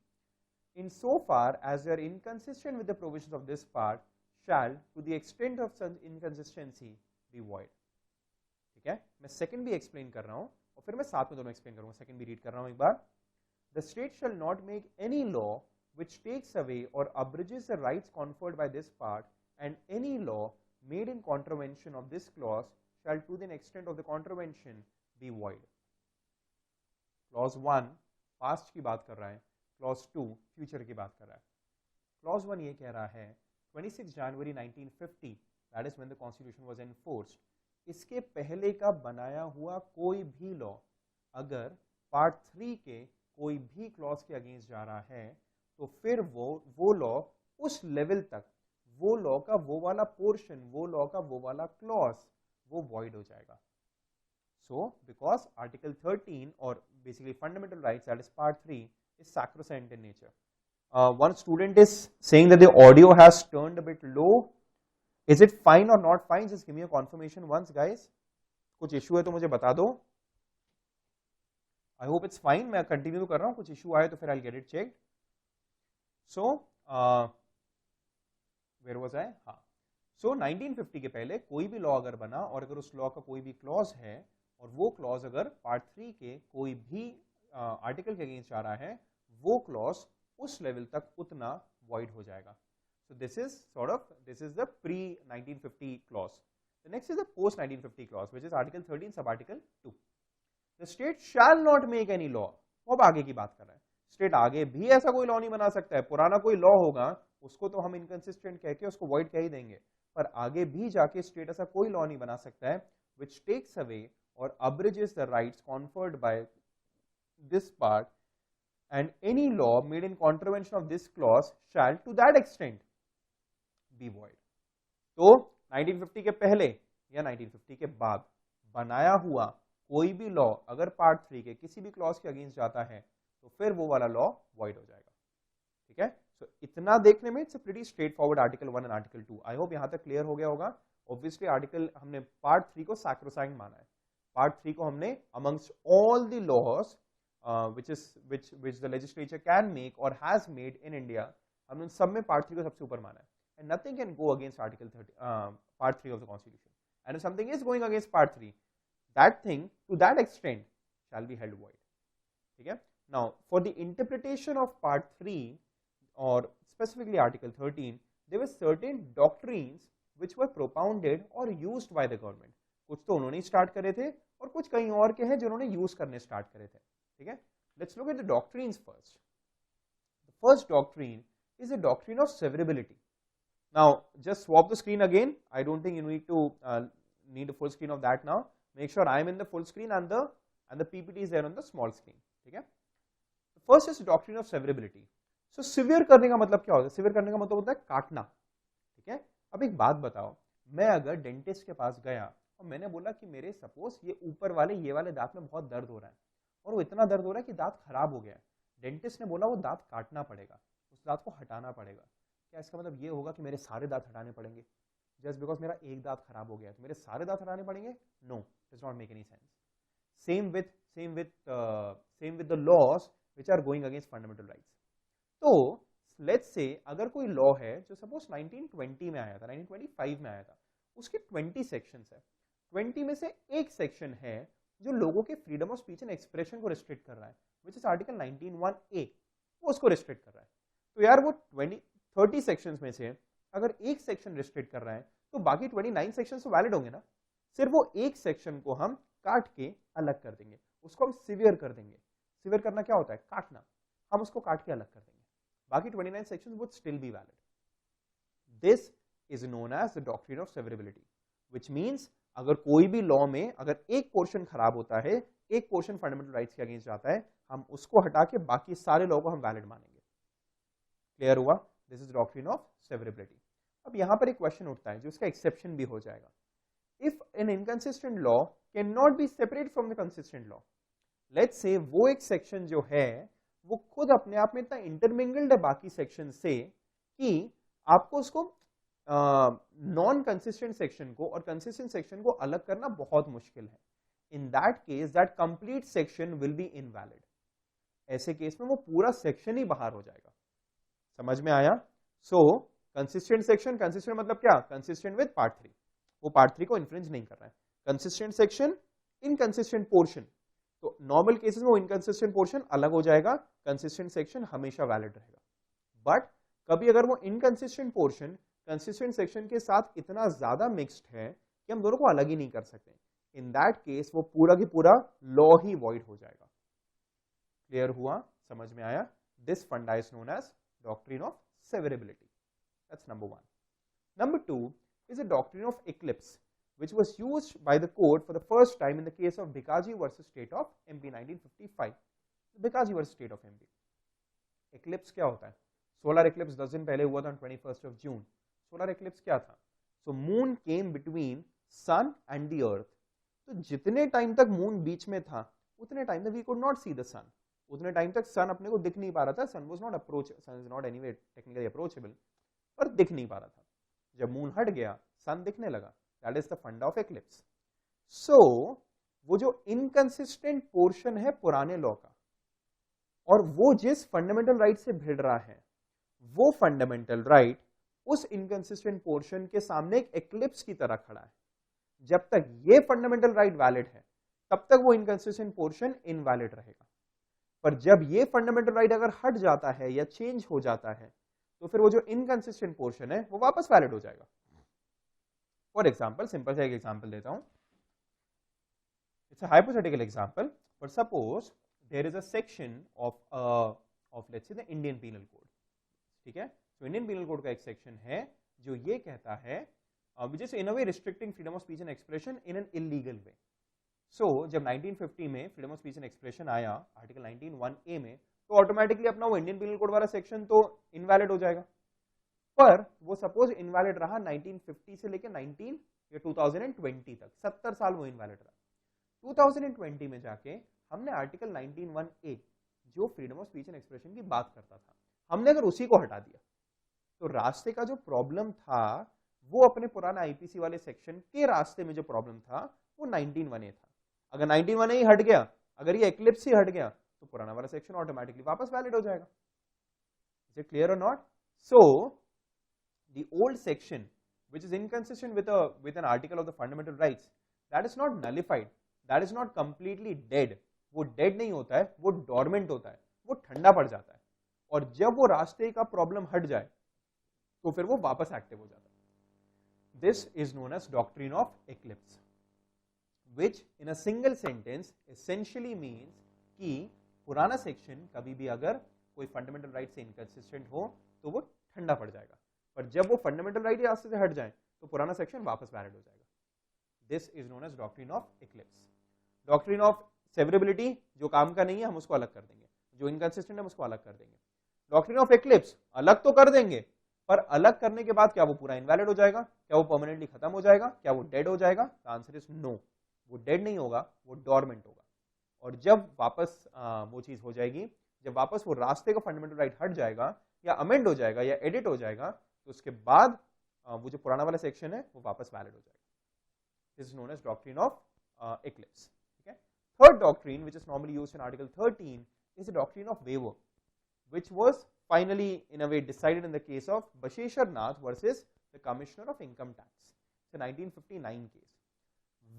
in so far as they are inconsistent with the provisions of this part, shall to the extent of such inconsistency be void. ठीक है, मैं second भी explain कर रहा हूँ. और फिर मैं साथ में दोनों एक्सप्लेन करूंगा। सेकंड भी रीड कर रहा हूं एक बार। The state shall not make any law which takes away or abridges the rights conferred by this part, and any law made in contravention of this clause shall to the extent of the contravention be void. Clause 1 past की बात कर रहा है, Clause 2 future की बात कर रहा है। Clause 1 ये कह रहा है 26 January 1950, that is when the constitution was enforced, इसके पहले का बनाया हुआ कोई भी लॉ अगर पार्ट 3 के कोई भी क्लॉज के अगेंस्ट जा रहा है तो फिर वो लॉ उस लेवल तक, वो लॉ का वो वाला पोर्शन, वो लॉ का वो वाला क्लॉज वो वॉइड हो जाएगा। सो बिकॉज आर्टिकल 13 और basically fundamental rights that is part 3 is sacrosanct in nature. One student is saying that the audio has turned a bit low. Is it fine or not fine? Just give me a confirmation once guys. कुछ issue है तो मुझे बता दो। I hope it's fine. मैं continue कर रहा हूं, कुछ इशू आए तो फिर I get it checked. So, where was I? हाँ, so 1950 के पहले कोई भी लॉ अगर बना और अगर उस लॉ का कोई भी क्लॉज है और वो क्लॉज अगर पार्ट 3 के कोई भी आर्टिकल के अगेंस्ट जा रहा है, वो क्लॉज उस लेवल तक उतना वॉइड हो जाएगा। So this is the pre-1950 clause. The next is the post-1950 clause, which is Article 13, Sub-Article 2. The state shall not make any law. अब आगे की बात कर रहे हैं। स्टेट आगे भी ऐसा कोई लॉ नहीं बना सकता है। पुराना कोई लॉ होगा उसको तो हम इनकंसिस्टेंट कह के उसको वॉइड कह ही देंगे, पर आगे भी जाके स्टेट ऐसा कोई लॉ नहीं बना सकता है which takes away or abridges the rights conferred by this part, and any law made in contravention of this clause shall to that extent be void. तो 1950 के पहले या 1950 के बाद बनाया हुआ कोई भी लॉ अगर पार्ट 3 के किसी भी क्लॉज के अगेंस्ट जाता है तो फिर वो वाला लॉ वॉइड हो जाएगा। ठीक है, सो इतना देखने में it's a pretty straight forward article 1 and article 2। I hope यहां तक क्लियर हो गया होगा। ऑब्वियसली आर्टिकल हमने पार्ट 3 को सैक्रोसैंक्ट माना है। पार्ट 3 को हमने amongst all the laws which the legislature can make or has made in India, हमने सब में पार्ट 3 को सबसे ऊपर माना है। And nothing can go against Article 30, Part 3 of the Constitution. And if something is going against Part 3, that thing to that extent shall be held void. ठीक है? Now, for the interpretation of Part 3 or specifically Article 13, there were certain doctrines which were propounded or used by the government. कुछ तो उन्होंने start करे थे और कुछ कहीं और के हैं जिन्होंने यूज करने स्टार्ट करे थे। ठीक है, let's look at the doctrines first. The first doctrine is the doctrine of severability. Now, just swap the screen again. I don't think you need to need a full screen of that now. Make sure I am in the full screen and the PPT is there on the small screen. ठीक है? The first is the doctrine of severability. So severe करने का मतलब क्या होता है? Severe करने का मतलब होता है काटना। ठीक है? अब एक बात बताओ, मैं अगर डेंटिस्ट के पास गया और मैंने बोला कि मेरे सपोज ये ऊपर वाले ये वाले दांत में बहुत दर्द हो रहा है और वो इतना दर्द हो रहा है कि दांत खराब हो गया है। डेंटिस्ट ने बोला वो दांत काटना पड़ेगा, उस दांत को हटाना पड़ेगा। क्या इसका मतलब ये होगा कि मेरे सारे दांत हटाने पड़ेंगे? जस्ट बिकॉज मेरा एक दांत खराब हो गया है तो मेरे सारे दांत हटाने पड़ेंगे? No, does not make any sense. Same with the laws which are going against fundamental rights. तो लेट्स से अगर कोई लॉ है जो सपोज 1920 में आया था, 1925 में आया था, उसके 20 सेक्शंस है। 20 में से एक सेक्शन है जो लोगों के freedom of speech and expression को रिस्ट्रिक्ट कर रहा है, व्हिच इज आर्टिकल 19(1)(a, वो उसको रिस्ट्रिक्ट कर रहा है। तो यार वो 30 सेक्शंस में से अगर एक सेक्शन रिस्ट्रिक्ट कर रहा है तो बाकी 29 सेक्शंस तो वैलिड होंगे ना। सिर्फ वो एक सेक्शन को हम काट के अलग कर देंगे, उसको हम सिवियर कर देंगे। सिवियर करना क्या होता है? काटना। हम उसको काट के अलग कर देंगे, बाकी 29 sections would still be valid. This is known as the doctrine of severability, which means अगर कोई भी लॉ में अगर एक पोर्शन खराब होता है, एक पोर्शन फंडामेंटल राइट्स के अगेंस्ट जाता है, हम उसको हटा के बाकी सारे लॉ को हम वैलिड मानेंगे। क्लियर हुआ? This is doctrine of severability. अब यहां पर एक क्वेश्चन उठता है जो इसका एक्सेप्शन भी हो जाएगा। If an inconsistent law can not be separate from the consistent law, let's say वो एक सेक्शन जो है वो खुद अपने आप में इतना इंटरमिंगल्ड है बाकी सेक्शन से कि आपको उसको नॉन कंसिस्टेंट सेक्शन को और कंसिस्टेंट सेक्शन को अलग करना बहुत मुश्किल है। In that case that complete section will be invalid. ऐसे केस में वो पूरा सेक्शन ही बाहर हो जाएगा। समझ में आया? सो कंसिस्टेंट सेक्शन, कंसिस्टेंट मतलब क्या? कंसिस्टेंट विद पार्ट 3, वो पार्ट 3 को इन्फ्रिंज नहीं कर रहा है। कंसिस्टेंट सेक्शन, इनकंसिस्टेंट पोर्शन, तो नॉर्मल केसेस में वो इनकंसिस्टेंट पोर्शन अलग हो जाएगा, कंसिस्टेंट सेक्शन हमेशा वैलिड रहेगा। बट कभी अगर वो इनकंसिस्टेंट पोर्शन कंसिस्टेंट सेक्शन के साथ इतना ज्यादा मिक्स्ड है कि हम दोनों को अलग ही नहीं कर सकते, इन दैट केस वो पूरा की पूरा लॉ ही वॉइड हो जाएगा। क्लियर हुआ, समझ में आया? This funda is known as doctrine of severability. That's number one. Number two is a doctrine of eclipse, which was used by the court for the first time in the case of Bikaji versus State of MP 1955. Bikaji versus State of MP. Eclipse क्या होता है? Solar eclipse 10 दिन पहले हुआ था 21st of June. Solar eclipse क्या था? So moon came between sun and the earth. तो जितने टाइम तक मून बीच में था उतने टाइम तक we could not see the sun. उतने टाइम तक सन अपने को दिख नहीं पा रहा था. Sun was not approach, sun is not anyway technically approachable, पर दिख नहीं पा रहा था. जब मून हट गया सन दिखने लगा, दैट इज द फंडा ऑफ एक्लिप्स। सो वो जो इनकंसिस्टेंट पोर्शन है पुराने लॉ का, और वो जिस फंडामेंटल राइट से भिड़ रहा है, वो फंडामेंटल राइट उस इनकंसिस्टेंट पोर्शन के सामने एक एक्लिप्स की तरह खड़ा है। जब तक ये फंडामेंटल राइट वैलिड है तब तक वो इनकंसिस्टेंट पोर्शन इनवैलिड रहेगा, पर जब ये फंडामेंटल राइट अगर हट जाता है या चेंज हो जाता है तो फिर वो जो इनकंसिस्टेंट पोर्शन है वो वापस वैलिड हो जाएगा। फॉर एग्जांपल, सिंपल सा एक एग्जांपल देता हूं, it's a hypothetical example, but suppose there is a section of let's say the Indian Penal Code, ठीक है? तो इंडियन पीनल कोड का एक सेक्शन है जो ये कहता है which is in a way restricting freedom of speech and expression in an illegal way. So जब 1950 में freedom of speech and expression आया आर्टिकल 19(1)(a) में, तो ऑटोमेटिकली अपना वो इंडियन पीनल कोड वाला सेक्शन तो इनवैलिड हो जाएगा। पर वो सपोज इनवैलिड रहा 1950 से लेकर 19 या 2020 तक, 70 साल वो इनवैलिड रहा। 2020 में जाके हमने आर्टिकल 19(1)(a) जो freedom of speech and expression की बात करता था, हमने अगर उसी को हटा दिया तो रास्ते का जो प्रॉब्लम था वो अपने पुराना आईपीसी वाले सेक्शन के रास्ते में जो प्रॉब्लम था वो 19(1)(a) था। अगर 19(1)(a) ही हट गया, अगर ये एक्लिप्स ही हट गया, तो पुराना वाला सेक्शन ऑटोमेटिकली वापस वैलिड हो जाएगा। Is it clear or not? So the old section which is inconsistent with an article of the fundamental rights, that is not nullified, that is not completely dead. वो dead नहीं होता है, वो dormant होता है, वो ठंडा पड़ जाता है, और जब वो रास्ते का प्रॉब्लम हट जाए तो फिर वो वापस एक्टिव हो जाता है। This is known as doctrine of eclipse, which in a single sentence essentially means कि पुराना सेक्शन कभी भी अगर कोई फंडामेंटल राइट से इनकंसिस्टेंट हो तो वो ठंडा पड़ जाएगा, पर जब वो फंडामेंटल राइट रास्ते से हट जाए तो पुराना सेक्शन वापस वैलिड हो जाएगा। This is known as doctrine of eclipse. Doctrine of severability जो काम का नहीं है हम उसको अलग कर देंगे, जो इनकंसिस्टेंट है उसको अलग कर देंगे। डॉक्ट्रिन ऑफ एक्लिप्स अलग तो कर देंगे, पर अलग करने के बाद क्या वो पूरा इनवैलिड हो जाएगा? क्या वो परमानेंटली खत्म हो जाएगा? क्या वो डेड हो जाएगा? द आंसर इज नो, वो डेड नहीं होगा, वो डोरमेंट होगा। और जब वापस वो चीज हो जाएगी, जब वापस वो रास्ते का फंडामेंटल राइट हट जाएगा या अमेंड हो जाएगा या एडिट हो जाएगा, तो उसके बाद वो जो पुराना वाला सेक्शन है वो वापस वैलिड हो जाएगा। This is known as doctrine of eclipse. ठीक है। Third doctrine which is normally used in article 13 is the doctrine of waiver, which was finally in a way decided in the case of Basheshwar Nath versus the commissioner of income tax, 1959 case.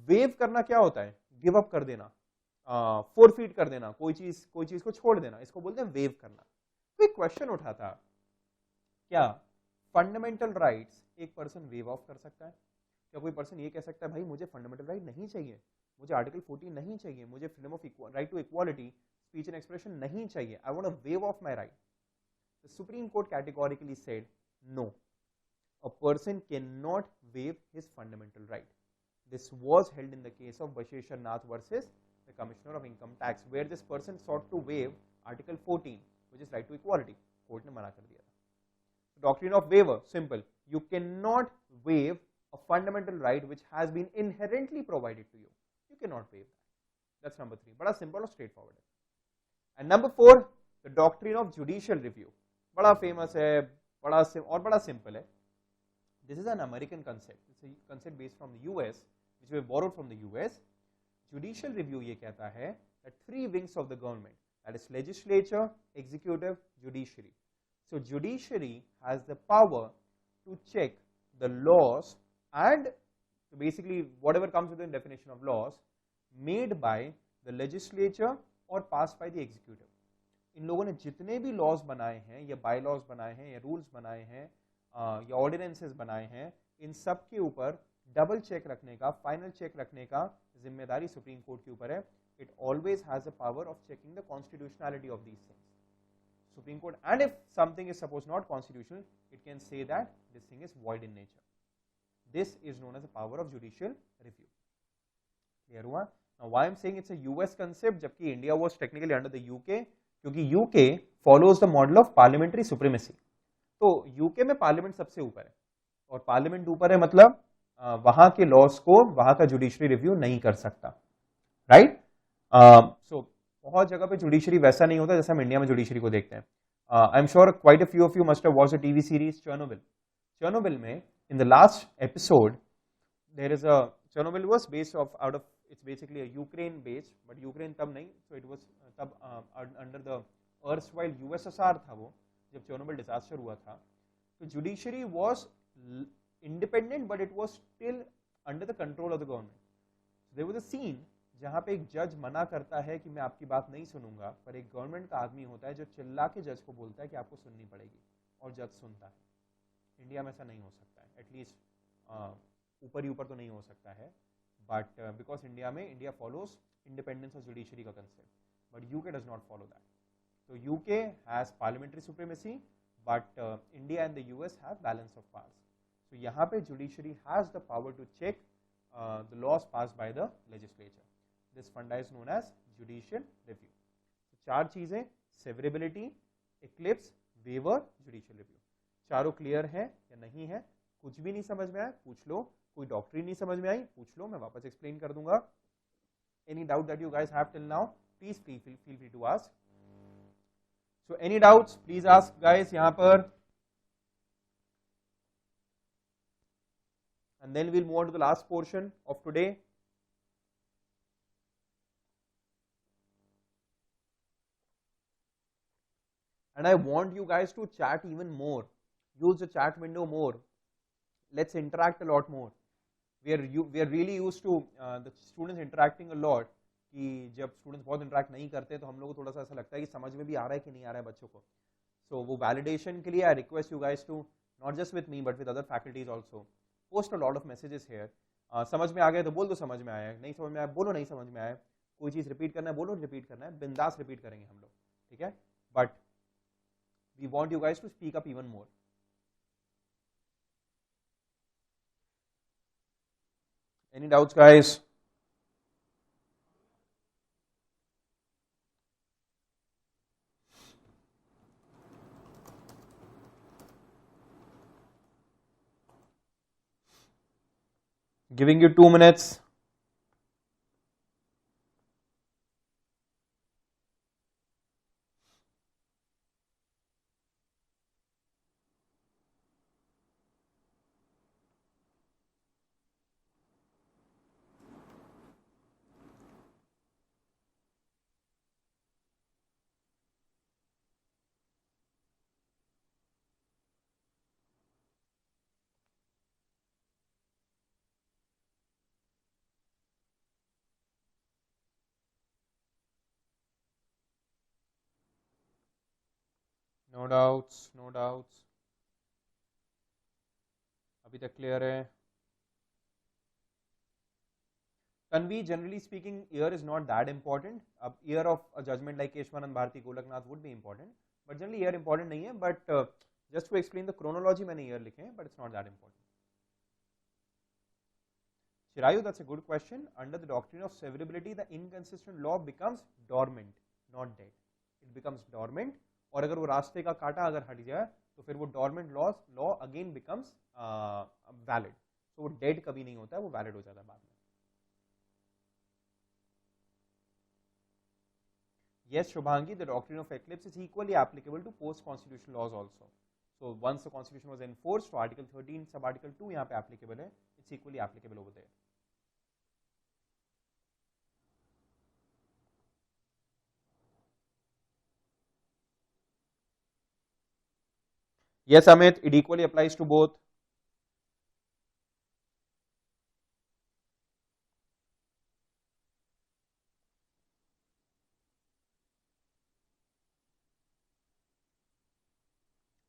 Waive करना क्या होता है? Give up कर देना, forfeit कर देना, कोई चीज को छोड़ देना, इसको बोलते हैं वेव करना। तो एक क्वेश्चन उठा था, क्या फंडामेंटल राइट्स एक पर्सन वेव ऑफ कर सकता है? क्या कोई पर्सन ये कह सकता है भाई मुझे फंडामेंटल राइट नहीं चाहिए, मुझे आर्टिकल 14 नहीं चाहिए, मुझे freedom of right to equality, speech and expression नहीं चाहिए, I want to waive off my right? The Supreme Court categorically said no, a person cannot waive his fundamental right. This was held in the case of Basheshwar Nath versus the Commissioner of Income Tax, where this person sought to waive Article 14, which is right to equality. Court ने मना कर दिया था। Doctrine of waiver, simple. You cannot waive a fundamental right which has been inherently provided to you. You cannot waive that. That's number 3. बड़ा simple और straightforward है। And number 4, the doctrine of judicial review. बड़ा famous है, बड़ा simple है। This is an American concept. It's a concept based from the US, which we borrowed from the US. Judicial review ये कहता है that 3 wings of the government, that is legislature, executive, judiciary. So judiciary has the power to check the laws and basically whatever comes within definition of laws made by the legislature और पास by the executive. इन लोगों ने जितने भी laws बनाए हैं या bye laws बनाए हैं या रूल्स बनाए हैं या ऑर्डिनेंसेस बनाए हैं, इन सब के ऊपर डबल चेक रखने का, फाइनल चेक रखने का जिम्मेदारी सुप्रीम कोर्ट के ऊपर है। It always has the power of checking the constitutionality of these things, Supreme Court, and if something is supposed not constitutional, it can say that this thing is void in nature. This is known as the power of judicial review. Clear हुआ? Now why I am saying it's a US concept जबकि India was technically under the UK, क्योंकि UK follows the model of parliamentary supremacy. तो UK में parliament सबसे ऊपर है, और parliament ऊपर है मतलब वहां के लॉस को वहां का जुडिशरी रिव्यू नहीं कर सकता, राइट? सो बहुत जगह पे जुडिशरी वैसा नहीं होता जैसे हम इंडिया में जुडिशरी को देखते हैं। I am sure quite a few of you must have watched a TV series Chernobyl. Chernobyl में in the last episode there is a, Chernobyl was based off out of, it's basically a Ukraine based, but Ukraine तब नहीं, so it was तब under the erstwhile USSR था वो, जब Chernobyl disaster हुआ था। तो judiciary was independent but it was still under the control of the government. There was a scene जहां पे एक जज मना करता है कि मैं आपकी बात नहीं सुनूंगा, पर एक गवर्नमेंट का आदमी होता है जो चिल्ला के जज को बोलता है कि आपको सुननी पड़ेगी, और जज सुनता है। इंडिया में ऐसा नहीं हो सकता है, एटलीस्ट ऊपर ही ऊपर तो नहीं हो सकता है, but because India follows independence of judiciary का concept, but UK does not follow that. तो UK has parliamentary supremacy, but India and the US have balance of powers. तो यहाँ पे judiciary has the power to check the laws passed by the legislature. This funda is known as judicial review. तो चार चीजें, severability, eclipse, waiver, judicial review, चारों clear है या नहीं है? कुछ भी नहीं समझ में आया पूछ लो, कोई डॉक्ट्रिन नहीं समझ में आई पूछ लो, मैं वापस एक्सप्लेन कर दूंगा। Any doubt that you guys have till now, please feel free to ask. So any doubts please ask guys यहाँ पर, and then we'll move on to the last portion of today. And I want you guys to chat even more, use the chat window more, let's interact a lot more. We are really used to the students interacting a lot, कि जब students बहुत interact नहीं करते तो हम लोग को थोड़ा सा ऐसा लगता है कि समझ में भी आ रहा है कि नहीं आ रहा है बच्चों को। सो वो वैलिडेशन के लिए I request you guys to not just with me but with other faculties also post a lot of messages here. समझ में आ गया तो बोल दो समझ में आया, नहीं समझ में आया बोलो नहीं समझ में आया, कोई चीज़ रिपीट करना है बोलो रिपीट करना है, बिंदास रिपीट करेंगे हम लोग, ठीक है? But we want you guys to speak up even more. Any doubts guys? Giving you 2 minutes. No doubts, no doubts. अभी तक क्लियर है? Tanvi, generally speaking, year is not that important. अब year of a judgment like Keshwanand Bharati Golaknath would be important, but generally year important नहीं है. But just to explain the chronology, मैंने year लिखे हैं, but it's not that important. Chirayu, that's a good question. Under the doctrine of severability, the inconsistent law becomes dormant, not dead. It becomes dormant. और अगर वो रास्ते का कांटा अगर हट जाए तो फिर वो dormant law again becomes valid. तो वो डेड कभी नहीं होता है, वो वैलिड हो जाता है बाद में। Yes, Shubhangi, the doctrine of eclipse is equally applicable to post-constitutional laws also. So once the constitution was enforced, so Article 13, sub-article 2 यहाँ पे applicable है, it's equally applicable over there. Yes, Amit, it equally applies to both.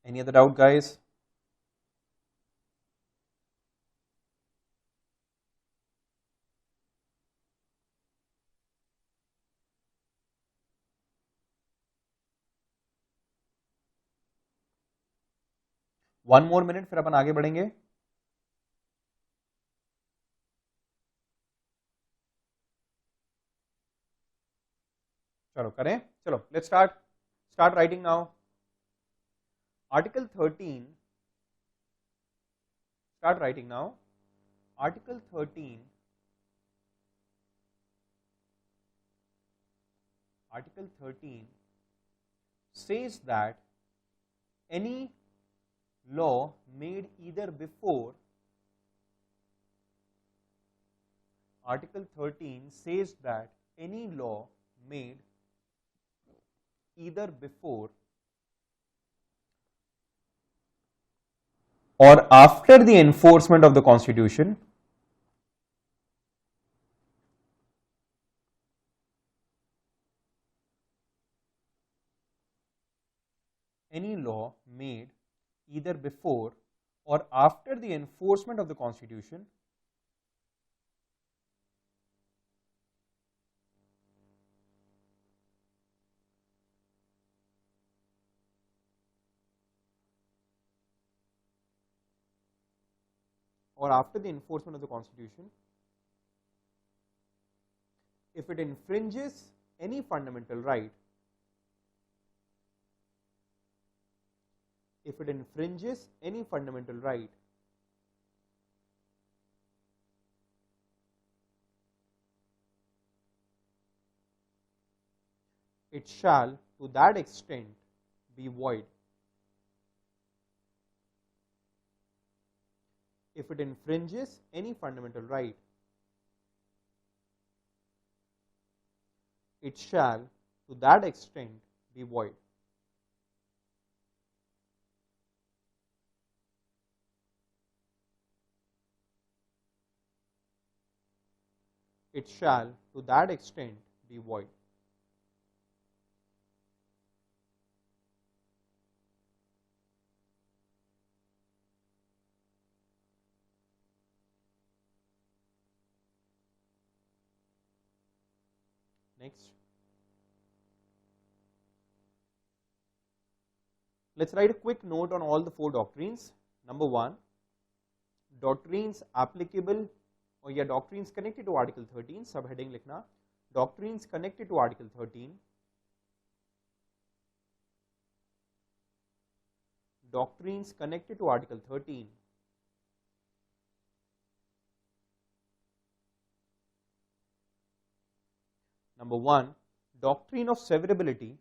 Any other doubt, guys? One more minute, फिर अपन आगे बढ़ेंगे. चलो करें, चलो let's start writing now. Article 13, start writing now. Article 13, Article 13 says that any law made either before, Article 13 says that any law made either before or after the enforcement of the Constitution any law made either before or after the enforcement of the Constitution or after the enforcement of the Constitution, if it infringes any fundamental right, if it infringes any fundamental right, it shall to that extent be void. If it infringes any fundamental right, it shall to that extent be void. It shall to that extent be void. Next, let's write a quick note on all the four doctrines. Number one, doctrines applicable or yeah, doctrines connected to Article 13, subheading लिखना, doctrines connected to Article 13, doctrines connected to Article 13. Number one, doctrine of severability,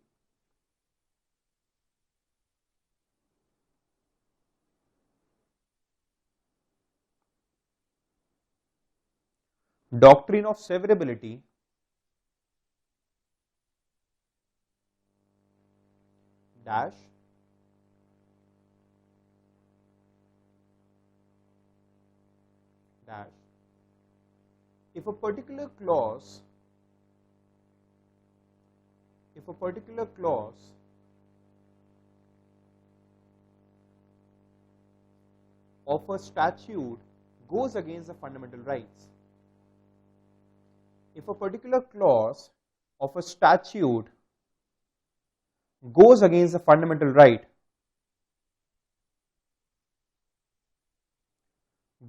doctrine of severability, dash, dash, if a particular clause of a statute goes against the fundamental rights. If a particular clause of a statute goes against the fundamental right,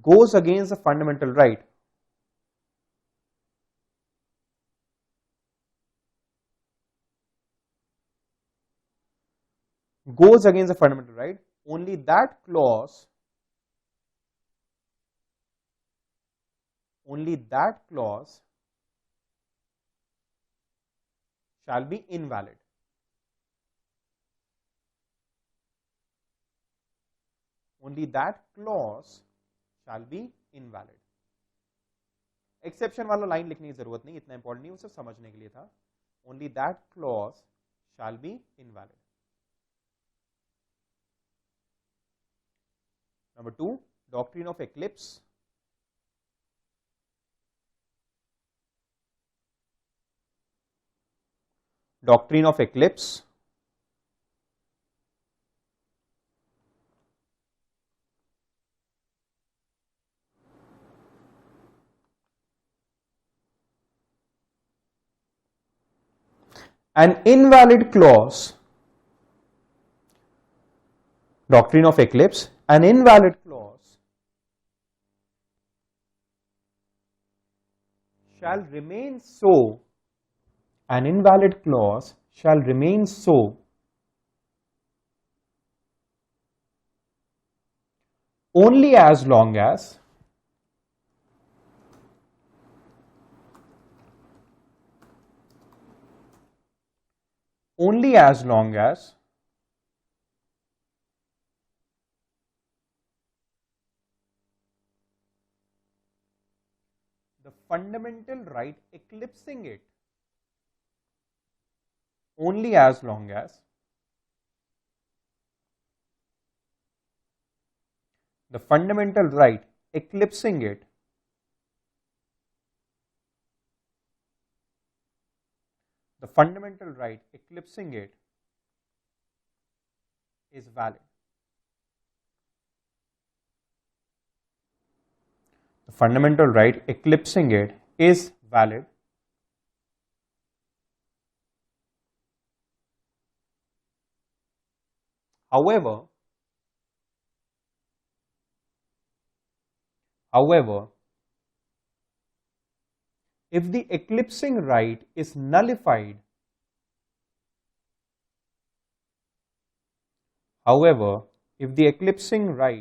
goes against the fundamental right, goes against the fundamental right, only that clause shall be invalid. Only that clause shall be invalid. Exception वाला line लिखने की जरूरत नहीं, इतना important नहीं, वो सिर्फ समझने के लिए था. Only that clause shall be invalid. Number two, doctrine of eclipse, doctrine of eclipse, an invalid clause, doctrine of eclipse, an invalid clause shall remain so, an invalid clause shall remain so only as long as the fundamental right eclipsing it, only as long as the fundamental right eclipsing it is valid. The fundamental right eclipsing it is valid. However, if the eclipsing right is nullified, if the eclipsing right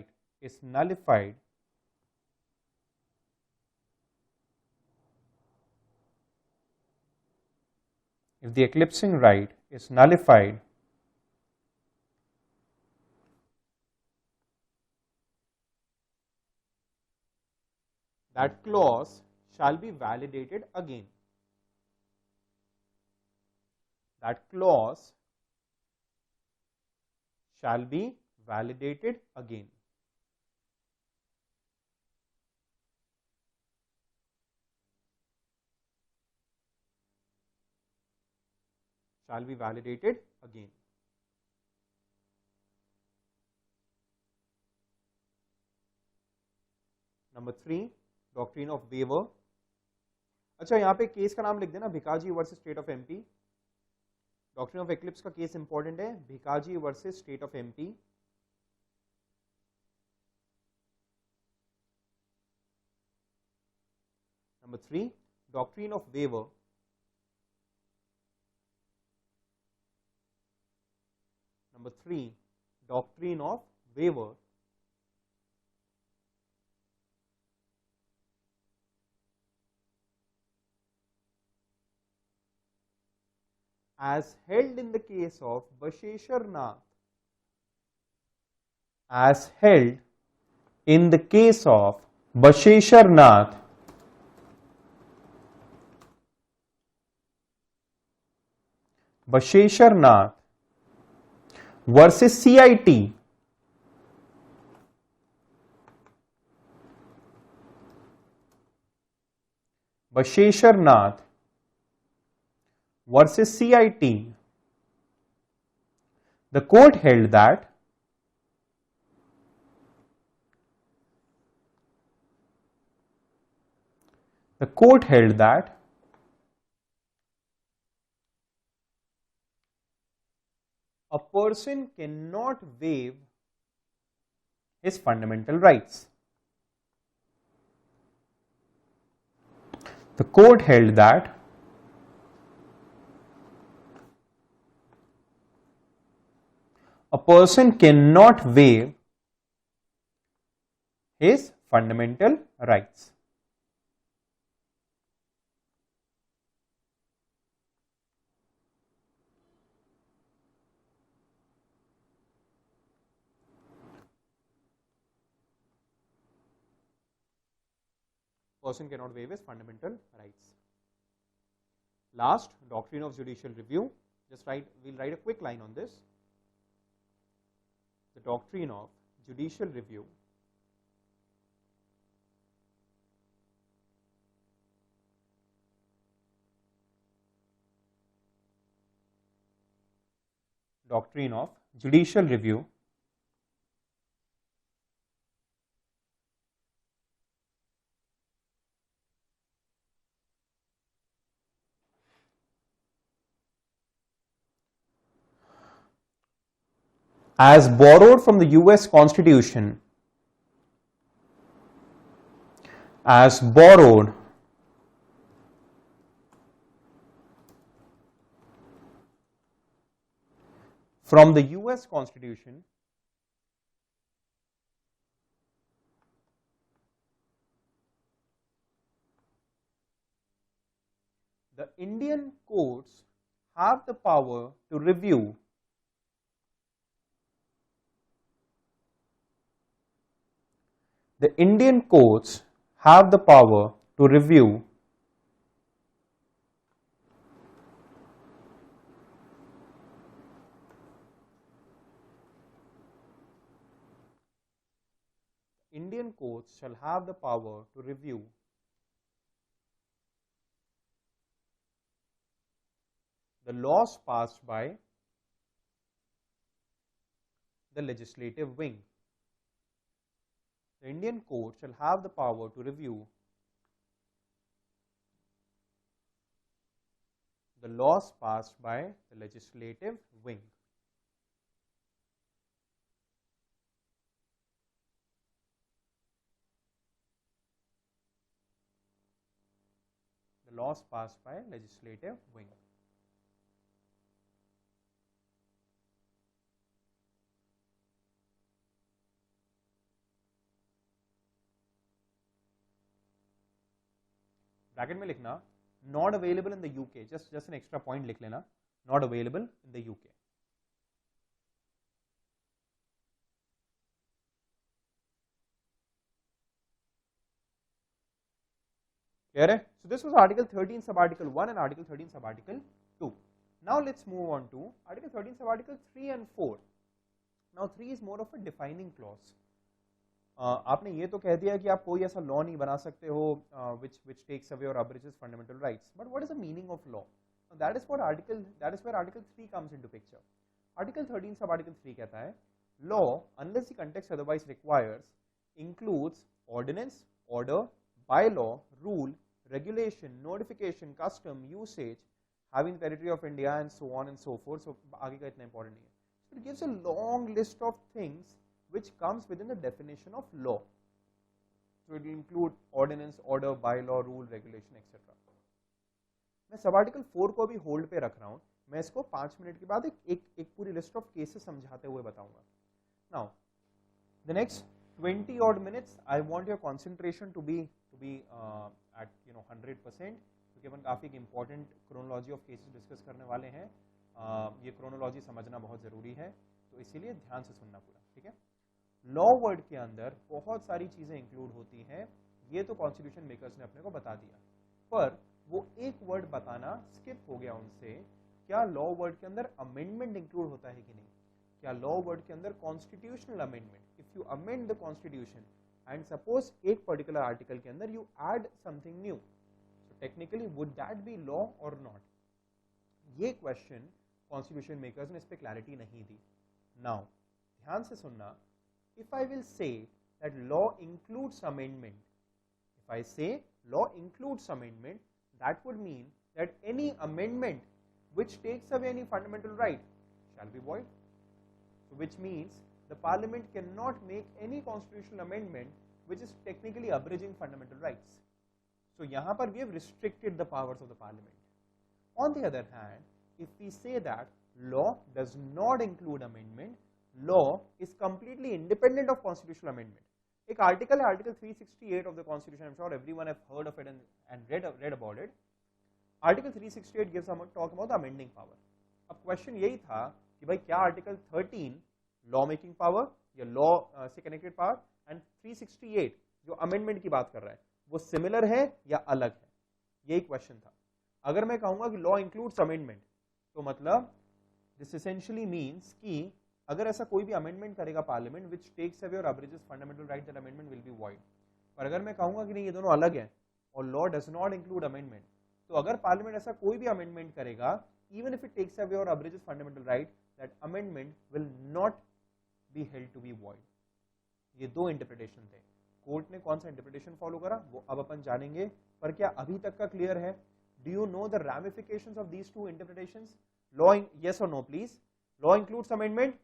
is nullified, that clause shall be validated again. That clause shall be validated again. Shall be validated again. Number 3, doctrine of waiver. अच्छा, यहां पे case का नाम लिख देना, Bhikaji versus state of MP. Doctrine of eclipse का case important है, Bhikaji versus state of MP. Number 3, doctrine of waiver. Number 3, doctrine of Weber. As held in the case of Basheshwar Nath. As held in the case of Basheshwar Nath. Basheshwar Nath versus CIT. Basheshwar Nath versus CIT. The court held that a person cannot waive his fundamental rights. The court held that a person cannot waive his fundamental rights. Person cannot waive his fundamental rights. Last, doctrine of judicial review. We'll write a quick line on this. The doctrine of judicial review. Doctrine of judicial review. as borrowed from the US Constitution, as borrowed from the US Constitution, the Indian courts have the power to review the Indian courts have the power to review Indian courts shall have the power to review the laws passed by the legislative wing. The Indian court shall have the power to review the laws passed by the legislative wing. The laws passed by legislative wing. Bracket में लिखना not available in the UK, just an extra point लिख लेना, not available in the UK. Clear है? So this was Article 13 sub Article 1 and Article 13 sub Article 2. Now let's move on to Article 13 sub Article 3 and 4. Now 3 is more of a defining clause. आपने ये तो कह दिया कि आप कोई ऐसा लॉ नहीं बना सकते हो which takes away or abridges fundamental rights. But what is the meaning of law? That is where Article 3 comes into picture. Article 13 sub Article 3 कहता है law, unless the context otherwise requires, includes ordinance, order, bylaw, rule, regulation, notification, custom, usage, having the territory of India and so on and so forth. So आगे का इतना important नहीं है. So it gives a long list of things which comes within the definition of law. So it will include ordinance, order, bylaw, rule, regulation, etc. मैं sub article 4 को अभी hold पे रख रहा हूँ, मैं इसको 5 मिनट के बाद एक पूरी लिस्ट ऑफ केसेस समझाते हुए बताऊंगा. Now the next 20 odd minutes I want your concentration to be at 100%, क्योंकि अपन काफी important chronology of cases discuss करने वाले हैं. ये क्रोनोलॉजी समझना बहुत जरूरी है, तो इसीलिए ध्यान से सुनना पूरा, ठीक है. लॉ वर्ड के अंदर बहुत सारी चीजें इंक्लूड होती हैं, ये तो कॉन्स्टिट्यूशन मेकर्स ने अपने को बता दिया, पर वो एक वर्ड बताना स्किप हो गया उनसे. क्या लॉ वर्ड के अंदर अमेंडमेंट इंक्लूड होता है कि नहीं? क्या लॉ वर्ड के अंदर constitutional amendment, if you amend the constitution and suppose एक पर्टिकुलर आर्टिकल के अंदर you add something new, so technically would that be law और नॉट? ये क्वेश्चन कॉन्स्टिट्यूशन मेकर्स ने इस पे क्लैरिटी नहीं दी. नाउ ध्यान से सुनना. If I will say that law includes amendment, if I say law includes amendment, that would mean that any amendment which takes away any fundamental right shall be void. So which means the parliament cannot make any constitutional amendment which is technically abridging fundamental rights. So यहाँ पर we have restricted the powers of the parliament. On the other hand, if we say that law does not include amendment, law is completely independent of constitutional amendment. एक article है, article 368 of the constitution. I'm sure everyone have heard of it and read about it. Article 368 gives talk about the amending power. अब question यही था कि भाई क्या article 13 law making power या law से कनेक्टेड पावर एंड 368 जो amendment की बात कर रहा है वो सिमिलर है या अलग है? यही क्वेश्चन था. अगर मैं कहूंगा कि लॉ इंक्लूड्स अमेंडमेंट, तो मतलब दिस एसेंशियली मीन्स कि अगर ऐसा कोई भी अमेंडमेंट करेगा parliament which takes away or abridges fundamental right, that amendment will be void. पर अगर मैं कहूंगा कि नहीं ये दोनों अलग हैं और law does not include amendment, तो अगर पार्लियामेंट ऐसा कोई भी अमेंडमेंट करेगा, even if it takes away or abridges fundamental right, that amendment will not be held to be void. ये दो इंटरप्रिटेशन थे. कोर्ट ने कौन सा इंटरप्रिटेशन फॉलो करा वो अब अपन जानेंगे, पर क्या अभी तक का क्लियर है? Do you know the ramifications of these two interpretations? Law, yes or no please? Law includes amendment?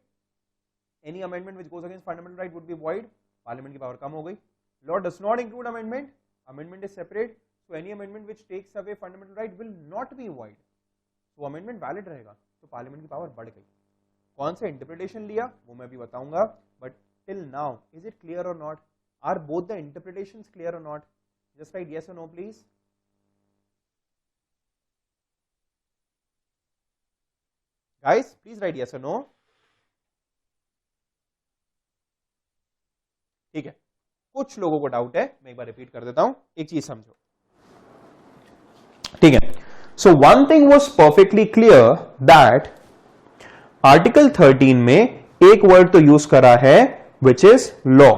Any amendment which goes against fundamental right would be void, parliament की पावर कम हो गई. Law does not include amendment, amendment is separate, so any amendment which takes away fundamental right will not be void, तो amendment valid रहेगा. तो parliament की power बढ़ गई. कौन सा इंटरप्रिटेशन लिया वो मैं भी बताऊंगा, but till now is it clear or not? Are both the interpretations clear or not? Just write yes or no please. Guys, please write yes or no. ठीक है, कुछ लोगों को डाउट है, मैं एक बार रिपीट कर देता हूं, एक चीज समझो. ठीक है, so one thing was perfectly clear that article 13 में एक वर्ड तो यूज करा है which is law.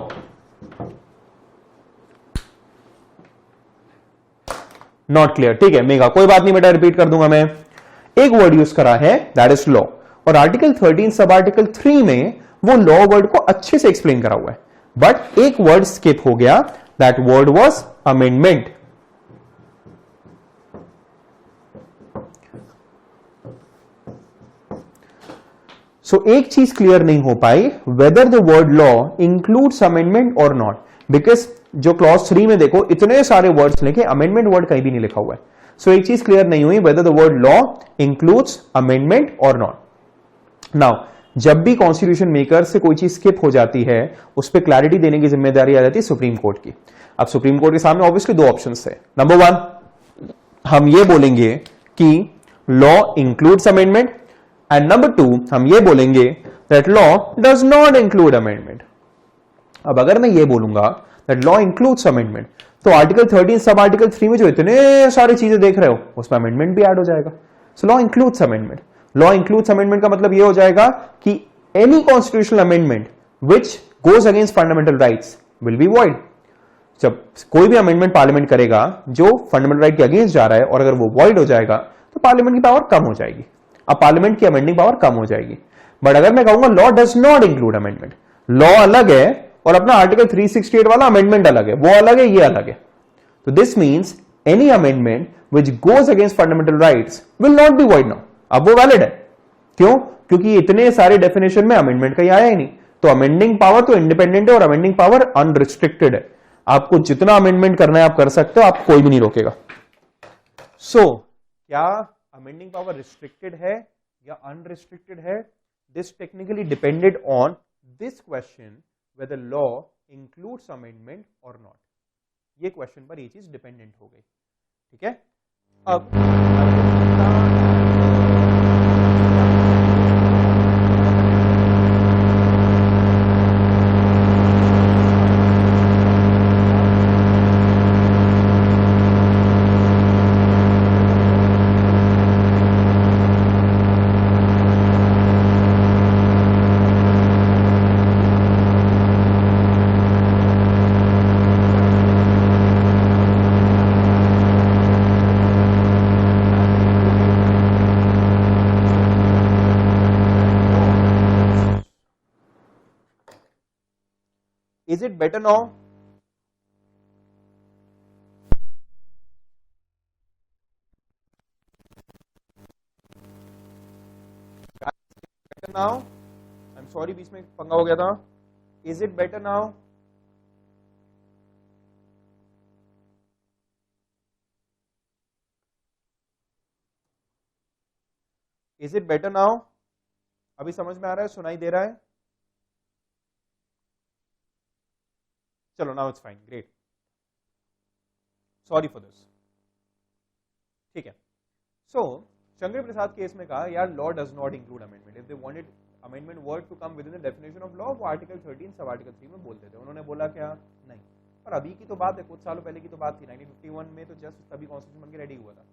Not clear? ठीक है मेगा, कोई बात नहीं बेटा, रिपीट कर दूंगा मैं. एक वर्ड यूज करा है दैट इज लॉ, और आर्टिकल 13 सब आर्टिकल 3 में वो लॉ वर्ड को अच्छे से एक्सप्लेन करा हुआ है, बट एक वर्ड स्किप हो गया, that word was amendment. So एक चीज क्लियर नहीं हो पाई, whether the word law includes amendment or not, because जो क्लॉज 3 में देखो इतने सारे वर्ड्स लिखे, अमेंडमेंट वर्ड कहीं भी नहीं लिखा हुआ है. सो एक चीज क्लियर नहीं हुई, weather the word law includes amendment or not. Now जब भी कॉन्स्टिट्यूशन मेकर से कोई चीज स्किप हो जाती है, उस पर क्लैरिटी देने की जिम्मेदारी आ जाती है सुप्रीम कोर्ट की. अब सुप्रीम कोर्ट के सामने ऑब्वियसली दो ऑप्शंस है. नंबर वन, हम ये बोलेंगे कि law includes amendment, and number two हम ये बोलेंगे that law does not include amendment. अब अगर मैं ये बोलूंगा दैट लॉ इंक्लूड्स अमेंडमेंट, तो आर्टिकल 13 सब आर्टिकल 3 में जो इतने सारी चीजें देख रहे हो उसमें अमेंडमेंट भी ऐड हो जाएगा. So law includes amendment. Law includes amendment का मतलब ये हो जाएगा कि any constitutional amendment which goes against fundamental rights will be void. जब कोई भी अमेंडमेंट पार्लियामेंट करेगा जो फंडामेंटल राइट के अगेंस्ट जा रहा है, और अगर वो वॉइड हो जाएगा तो पार्लियामेंट की पावर कम हो जाएगी. अब पार्लियामेंट की अमेंडिंग पावर कम हो जाएगी. बट अगर मैं कहूंगा law does not include amendment, law अलग है और अपना आर्टिकल 368 वाला अमेंडमेंट अलग है, वो अलग है, ये अलग है. तो this means any amendment which goes against fundamental rights will not be void now. अब वो वैलिड है. क्यों? क्योंकि इतने सारे डेफिनेशन में अमेंडमेंट कहीं आया ही नहीं. तो अमेंडिंग पावर तो इंडिपेंडेंट है और अमेंडिंग पावर अनरिस्ट्रिक्टेड है. आपको जितना अमेंडमेंट करना है आप कर सकते हो, आप कोई भी नहीं रोकेगा. सो क्या अमेंडिंग पावर रिस्ट्रिक्टेड है या अनरिस्ट्रिक्टेड है? This technically depended on this question whether law includes amendment or not. ये क्वेश्चन पर ये चीज डिपेंडेंट हो गई. ठीक है, अब is it better now? Better now? I'm sorry बीच में पंगा हो गया था. Is it better now? Is it better now? अभी समझ में आ रहा है, सुनाई दे रहा है? चलो now it's fine, great, sorry for this. ठीक है, सो शंकर प्रसाद केस में कहा यार law does not include amendment. If they wanted amendment word to come with in the definition of law, वो आर्टिकल 13 सब आर्टिकल 3 में बोलते थे. उन्होंने बोला क्या? नहीं. और अभी की तो बात है, कुछ सालों पहले की तो बात थी, 1951 में तो जस्ट तभी कॉन्स्टिट्यूशन बन के रेडी हुआ था.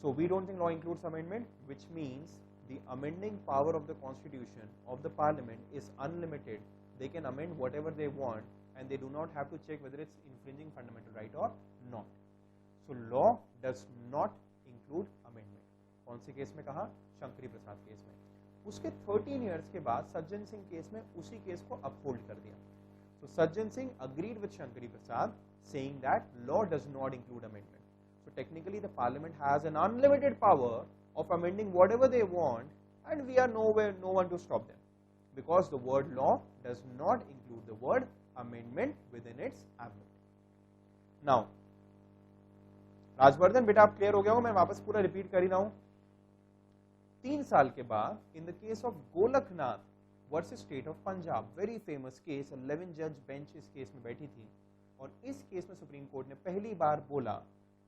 So we don't think law includes amendment, which means the amending power of the constitution of the parliament is unlimited. They can amend whatever they want and they do not have to check whether it's infringing fundamental right or not. So law does not include amendment. कौन से case में कहा? शंकरी प्रसाद case में. उसके 13 years के बाद Sajjan Singh case में उसी केस को अपहोल्ड कर दिया. So Sajjan Singh agreed with Shankari Prasad saying that law does not include amendment. So technically the parliament has an unlimited power of amending whatever they want and we are no one to stop them. because the word law does not include the word amendment within its ambit. Now, Rajvardhan बेटा आप clear हो गया हो, मैं वापस पूरा repeat कर ही रहा हूं. 3 साल के बाद इन the case of Golaknath versus state of Punjab, very famous case, 11 जज बेंच इस केस में बैठी थी और इस केस में सुप्रीम कोर्ट ने पहली बार बोला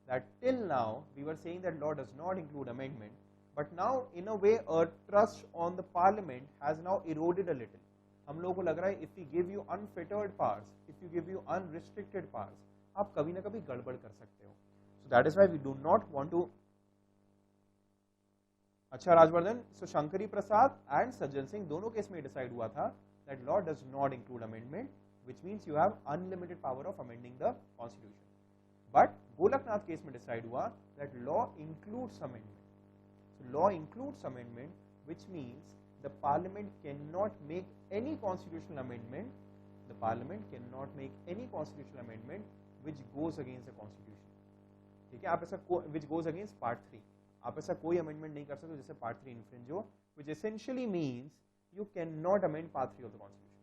that till now we were saying that law does not include amendment, but now in a way a trust on the parliament has now eroded a little. हम लोगों को लग रहा है if we give you unfettered powers, if you give you unrestricted powers, आप कभी ना कभी गड़बड़ कर सकते हो. So that is why we do not want to. अच्छा Rajvardhan, so Shankari Prasad and Sajjan Singh दोनों केस में डिसाइड हुआ था that law does not include amendment, which means you have unlimited power of amending the constitution. But Golaknath case में decide हुआ that law includes amendment. So law includes amendment, which means the parliament cannot make any constitutional amendment. The parliament cannot make any constitutional amendment which goes against the constitution. ठीक है, आप ऐसा which goes against part 3. आप ऐसा कोई amendment नहीं कर सकते जिससे पार्ट 3 इन्फ्रिंज हो, which essentially means you cannot amend part 3 of the constitution.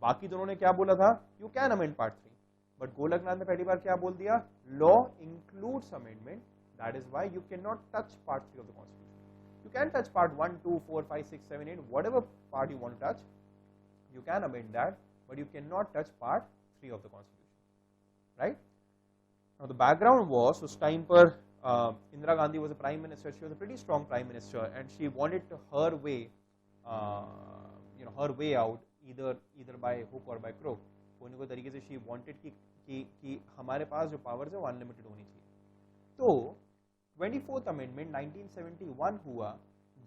बाकी दोनों ने क्या बोला था? You can amend part 3. But Golaknath ने पहली बार क्या बोल दिया? Law includes amendment, that is why you can not touch part 3 of the constitution. You can touch part 1, 2, 4, 5, 6, 7, 8, whatever part you want to touch, you can amend that, but you cannot touch part 3 of the constitution. Right? Now the background was, उस time पर Indira Gandhi was a prime minister. She was a pretty strong prime minister, and she wanted her way, her way out either by hook or by crook. कोई न कोई तरीके से she wanted कि हमारे पास जो powers है वो unlimited होनी चाहिए. तो 24th amendment 1971 हुआ,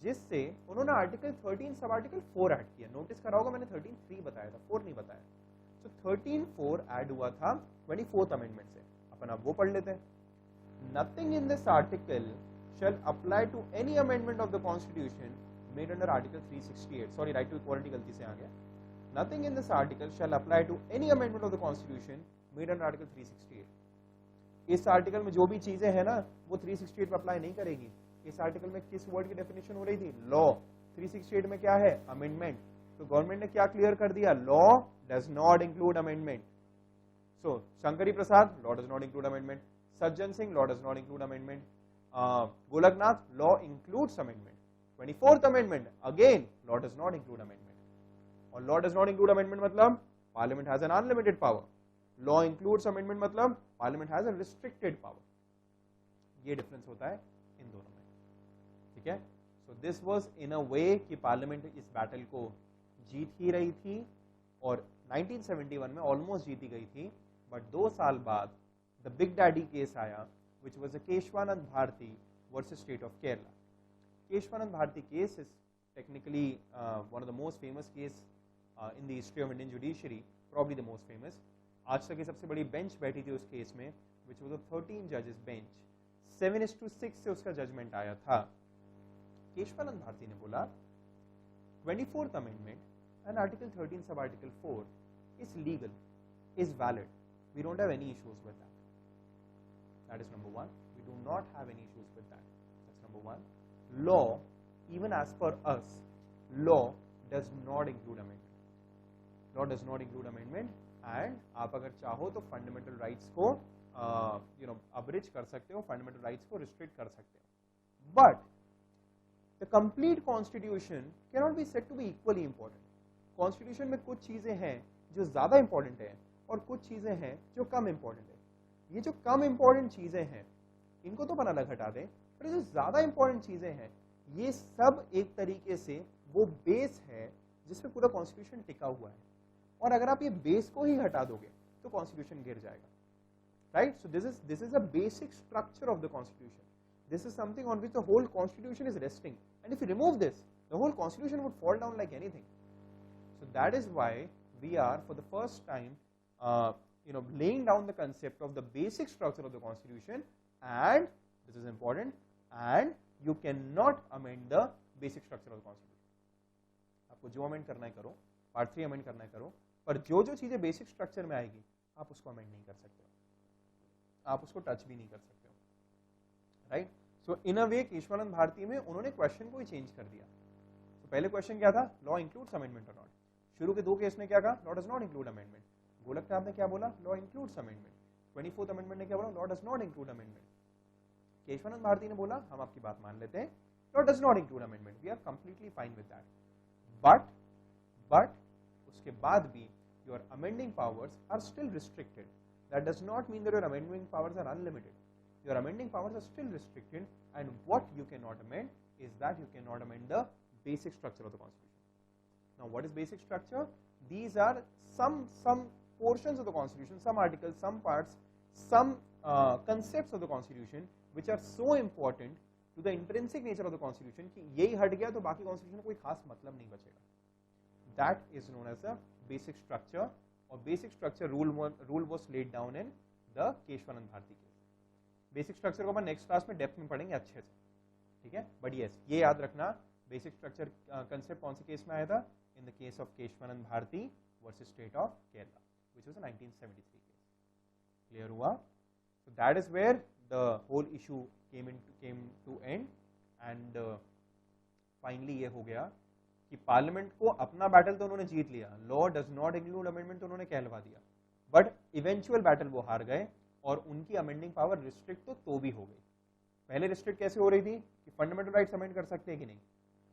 जिससे उन्होंने आर्टिकल 13 सब आर्टिकल 4 ऐड किया. नोटिस करा होगा मैंने 13(3) बताया था, 4 नहीं बताया. तो 13(4) ऐड हुआ था 24th अमेंडमेंट से. अपन अब वो पढ़ लेते हैं. Nothing in this article shall apply to any amendment of the constitution made under article 368. Sorry, right to equality गलती से आ गया. Nothing in this article shall apply to any amendment of the constitution made under article 368. इस article में जो भी चीजें हैं ना वो 368 पे अप्लाई नहीं करेगी. इस आर्टिकल में किस वर्ड की डेफिनेशन हो रही थी? लॉ. 368 में क्या है? अमेंडमेंट. तो गवर्नमेंट ने क्या क्लियर कर दिया? Law does not include amendment. So Shankari Prasad, law does not include amendment. Sajjan Singh, law does not include amendment. Golaknath, law includes amendment. 24th amendment, again, law does not include amendment. और law does not include amendment मतलब parliament has an unlimited power. Law includes amendment मतलब parliament has a restricted power. ये difference होता है इन दोनों में. ठीक है? So this was in a way कि parliament इस battle को जीत ही रही थी और 1971 में almost जीती गई थी, but 2 साल बाद the big daddy case आया, which was a Keshwanand Bharti versus state of Kerala. Keshwanand Bharti case is technically one of the most famous case in the history of Indian judiciary, probably the most famous. आज तक की सबसे बड़ी bench बैठी थी उस case में, which was a 13 judges bench. 7:6 से उसका जजमेंट आया था. केशवानंद भारती ने बोला 24th amendment and article 13 sub article 4 is legal, is valid. We don't have any issues with that. That is number one. We do not have any issues with that. That's number one. Law, even as per us, law does not include amendment. Law does not include amendment, and आप अगर चाहो तो fundamental rights को abridge कर सकते हो, fundamental rights को restrict कर सकते हो. But the complete constitution cannot be said to be equally important. Constitution में कुछ चीजें हैं जो ज्यादा important है और कुछ चीजें हैं जो कम important है. ये जो कम इंपॉर्टेंट चीजें हैं इनको तो अपन अलग हटा दें, पर जो ज्यादा इंपॉर्टेंट चीजें हैं ये सब एक तरीके से वो बेस है जिसपे पूरा कॉन्स्टिट्यूशन टिका हुआ है. और अगर आप ये बेस को ही हटा दोगे तो कॉन्स्टिट्यूशन गिर जाएगा. Right? So this is a basic structure of the constitution. This is something on which the whole constitution is resting, and if you remove this the whole constitution would fall down like anything. So that is why we are for the first time laying down the concept of the basic structure of the constitution, and this is important, and you cannot amend the basic structure of the constitution. आपको जो amend करना है करो, part 3 amend करना है करो, पर जो जो चीजें बेसिक स्ट्रक्चर में आएगी आप उसको अमेंड नहीं कर सकते हो, आप उसको टच भी नहीं कर सकते हो. राइट? सो इन अ वे केशवानंद भारती में उन्होंने क्वेश्चन को ही चेंज कर दिया. तो पहले क्वेश्चन क्या था, law includes amendment or not. शुरू के दो केस में क्या कहा, law does not include amendment. गोलक साहब ने क्या बोला, law includes amendment. 24th amendment ने क्या बोला, law does not include amendment. Kesavananda Bharati ने बोला हम आपकी बात मान लेते हैं, law does not include amendment, we are completely fine with that, but उसके बाद भी your amending powers are still restricted. That does not mean that your amending powers are unlimited, your amending powers are still restricted, and what you cannot amend is that you cannot amend the basic structure of the constitution. Now what is basic structure? These are some portions of the constitution, some articles, some parts, some concepts of the constitution which are so important to the intrinsic nature of the constitution कि यही हट गया तो बाकी constitution में कोई खास मतलब नहीं बचेगा. That is known as the basic structure, or basic structure rule was laid down in the Kesavananda Bharati case. Basic structure को अपन नेक्स्ट क्लास में डेप्थ में पढ़ेंगे अच्छे से, ठीक है। बट यस, ये याद रखना बेसिक स्ट्रक्चर कंसेप्ट कौन से केस में आया था, in the case of Keshavananda Bharati versus state of Kerala, which was a 1973 case. Clear हुआ? So that is where the whole issue came to end, and finally ये हो गया कि पार्लियामेंट को अपना बैटल तो उन्होंने जीत लिया, law does not include amendment तो उन्होंने कहलवा दिया, बट इवेंचुअल बैटल वो हार गए और उनकी अमेंडिंग पावर रिस्ट्रिक्ट तो भी हो गई। पहले रिस्ट्रिक्ट कैसे हो रही थी कि फंडामेंटल राइट्स अमेंड कर सकते हैं कि नहीं,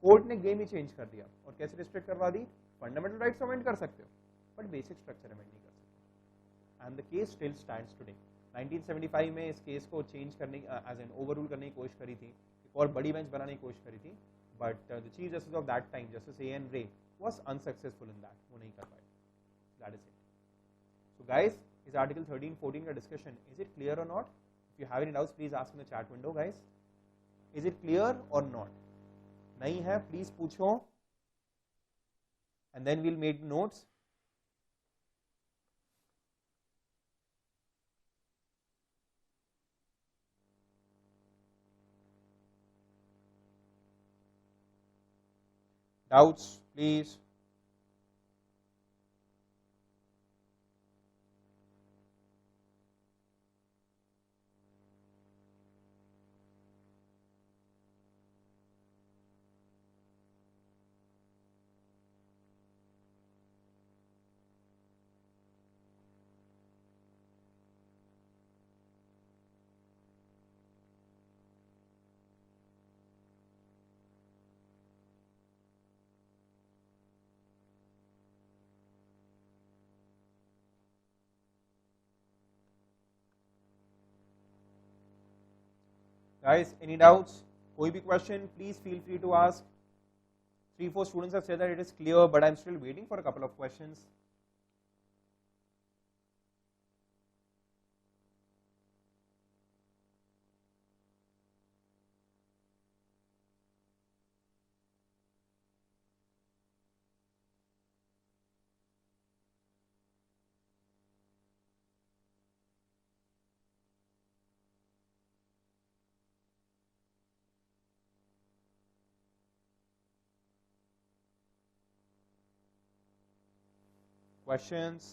कोर्ट ने गेम ही चेंज कर दिया और कैसे रिस्ट्रिक्ट करवा दी, फंडामेंटल राइट्स अमेंड कर सकते हो बट बेसिक स्ट्रक्चर अमेंड नहीं कर सकते। And the case still stands today. 1975 में इस केस को चेंज करने एज एन ओवररूल करने की कोशिश करी थी, एक और बड़ी बेंच बनाने की कोशिश करी थी, but the chief justice of that time justice A N Ray was unsuccessful in that, वो नहीं कर पाए। That is it. So guys, is article 13 14 का discussion, is it clear or not? If you have any doubts please ask in the chat window guys. Is it clear or not? नहीं है please पूछो, and then we'll make notes. Doubts please. Guys, any doubts? कोई भी question, please feel free to ask. 3-4 students have said that it is clear, but I'm still waiting for a couple of questions. Questions?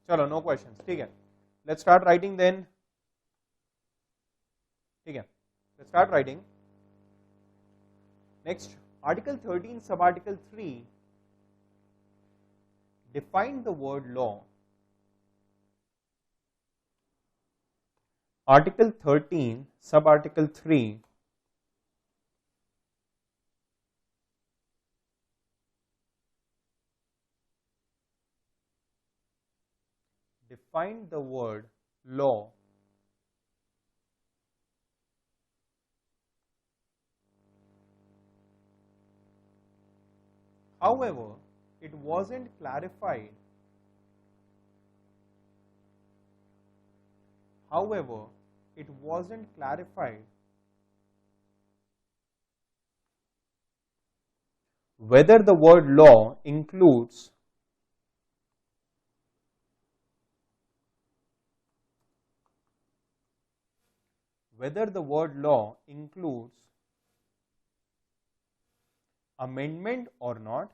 चलो, know questions, ठीक है। Let's start writing then, ठीक है। Let's start writing. Next, article 13 sub article 3 define the word law. Article 13 sub article 3 define the word law however it wasn't clarified. However, it wasn't clarified whether the word law includes amendment or not,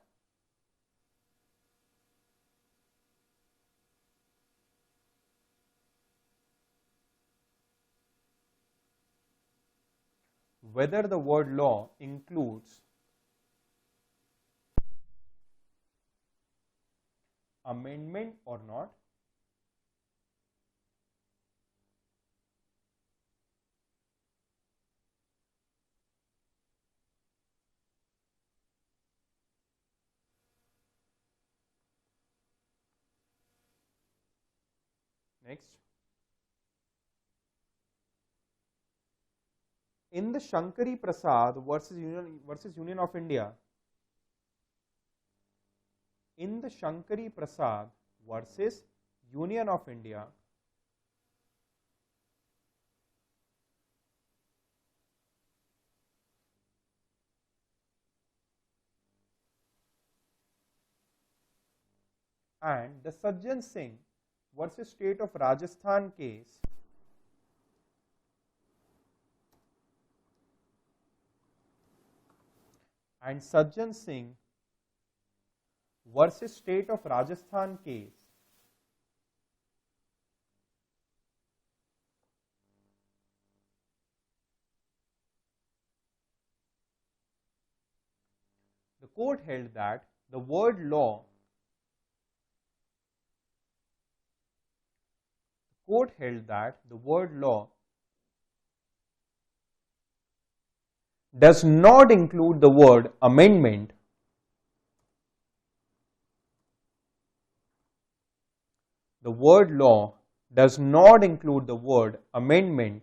whether the word law includes amendment or not, next. In the Shankari Prasad versus Union of India, in the Shankari Prasad versus Union of India, and the Sajjan Singh versus State of Rajasthan case, and Sajjan Singh versus State of Rajasthan case, the court held that the word law, does not include the word amendment, the word law does not include the word amendment,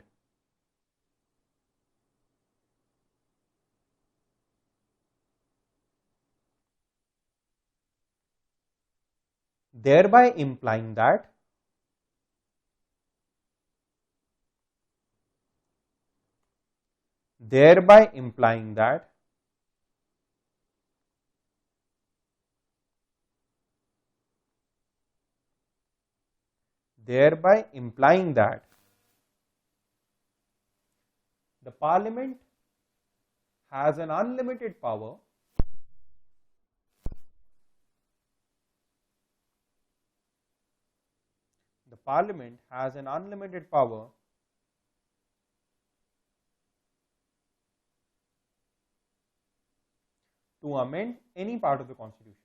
thereby implying that the Parliament has an unlimited power to amend any part of the Constitution.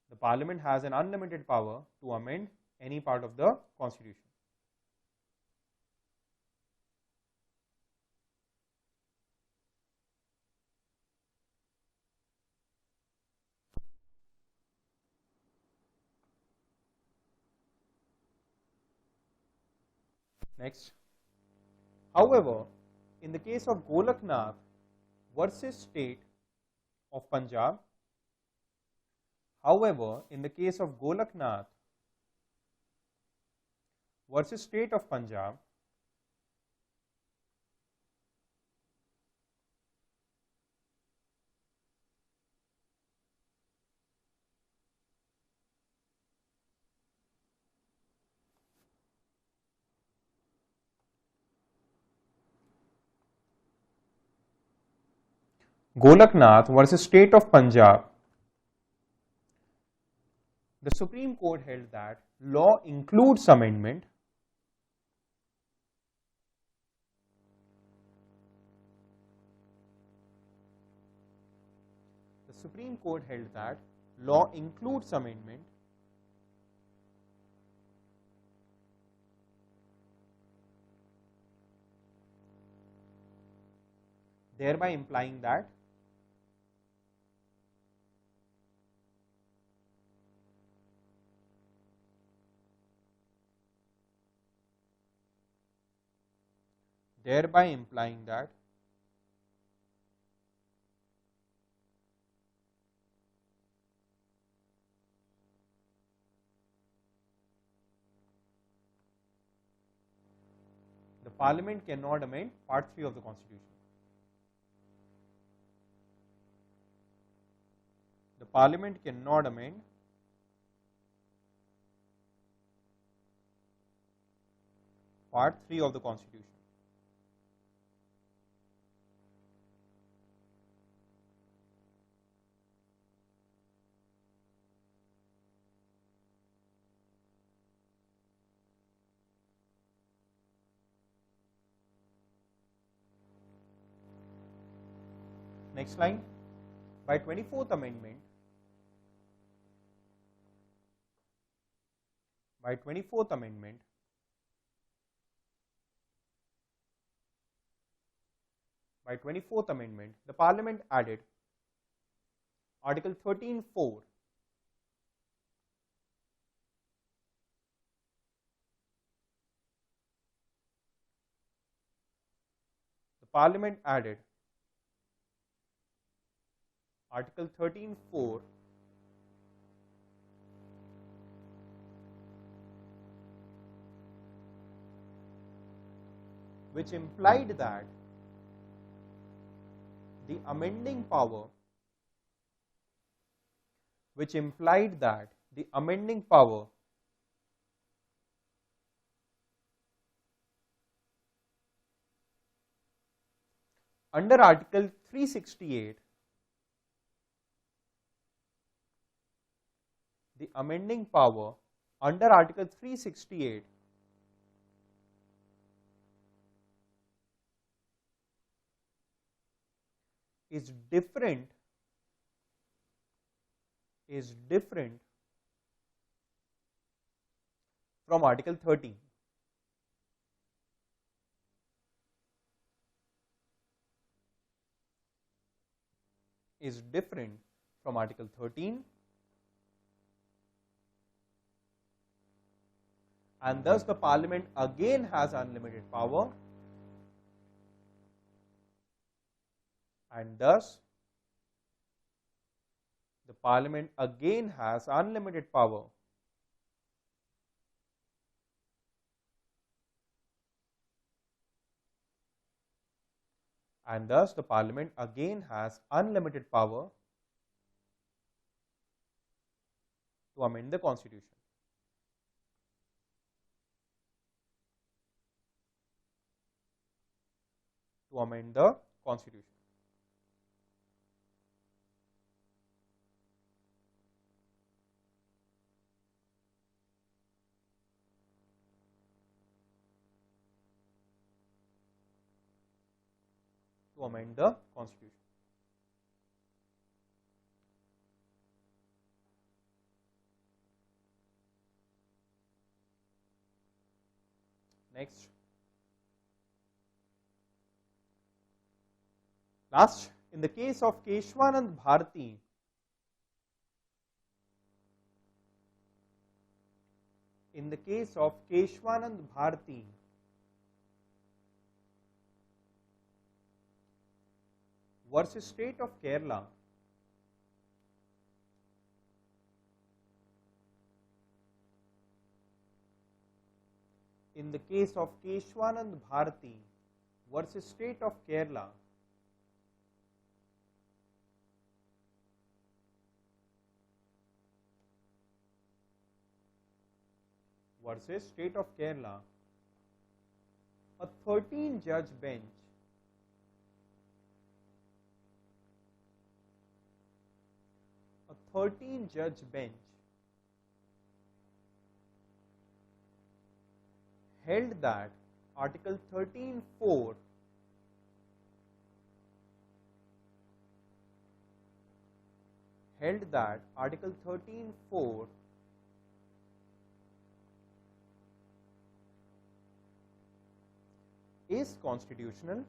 The Parliament has an unlimited power to amend any part of the Constitution. Next. However, in the case of Golaknath versus State of Punjab, the Supreme Court held that law includes amendment, thereby implying that the Parliament cannot amend Part 3 of the Constitution. The Parliament cannot amend Part 3 of the Constitution. Next line, by 24th Amendment, by 24th Amendment, the Parliament added Article 13(4), the Parliament added Article 13(4), which implied that the amending power under Article 368, the amending power under Article 368 is different from Article 13. Is different from Article 13, and thus the Parliament again has unlimited power, and thus the Parliament again has unlimited power and thus the Parliament again has unlimited power to amend the Constitution. To amend the Constitution. To amend the Constitution. Next. Last, in the case of Keshwanand Bharati, versus State of Kerala, in the case of Keshwanand Bharati versus State of Kerala, a 13-judge bench held that Article 13(4) is constitutional.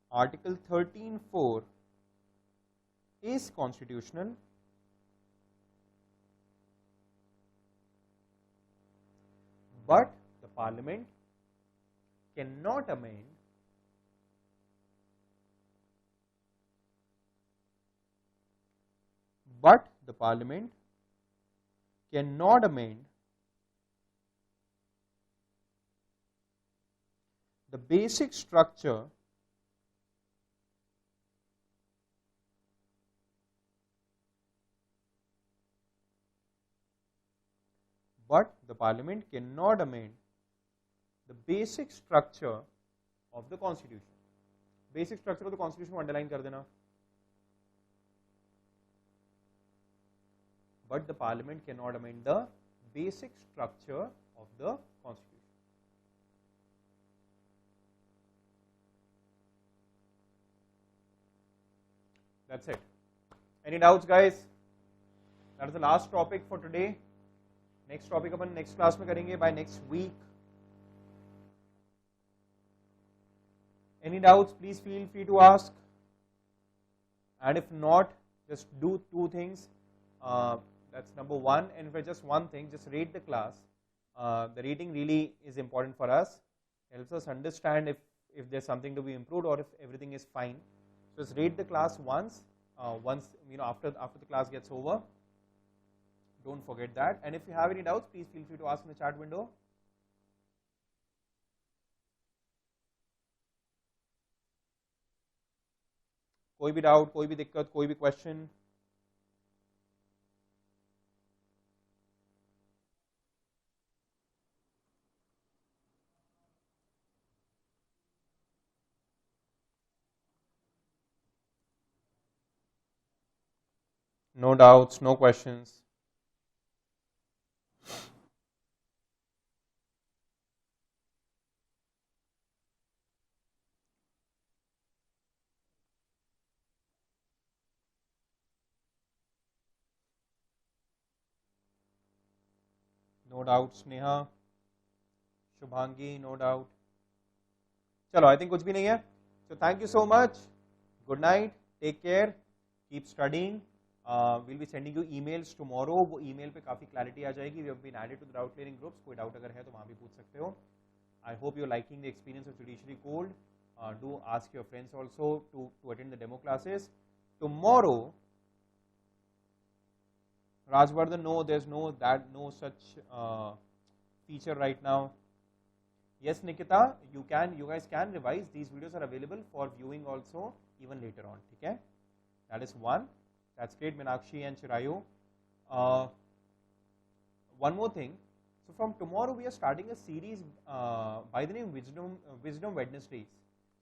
Article 13(4) is constitutional, but the Parliament cannot amend the basic structure of the Constitution. Basic structure of the Constitution को underline कर देना. But the Parliament cannot amend the basic structure of the Constitution. That's it. Any doubts, guys? That is the last topic for today. Next topic upon next class में करेंगे by next week. Any doubts? Please feel free to ask. And if not, just do two things. That's number one. And for just one thing, just rate the class. The rating really is important for us. Helps us understand if there's something to be improved or if everything is fine. So just rate the class once. Once after the class gets over. Don't forget that. And if you have any doubts, please feel free to ask in the chat window. कोई भी doubt, कोई भी दिक्कत, कोई भी question? No doubts, no questions. No doubt, Sneha, Shubhangi, no doubt. चलो, I think कुछ भी नहीं है. So thank you so much. Good night. Take care. Keep studying. We'll be sending you emails tomorrow. वो email पे काफी clarity आ जाएगी. We have been added to the doubt clearing groups. कोई doubt अगर है तो वहाँ भी पूछ सकते हो. I hope you're liking the experience of Judiciary Code. Do ask your friends also to attend the demo classes. Tomorrow, Rajvardhan, no, there's no such feature right now. Yes, Nikita, you guys can revise. These videos are available for viewing also even later on. Okay, that is one. That's great, Meenakshi and Chirayu. One more thing. So from tomorrow we are starting a series by the name Wisdom Wednesdays.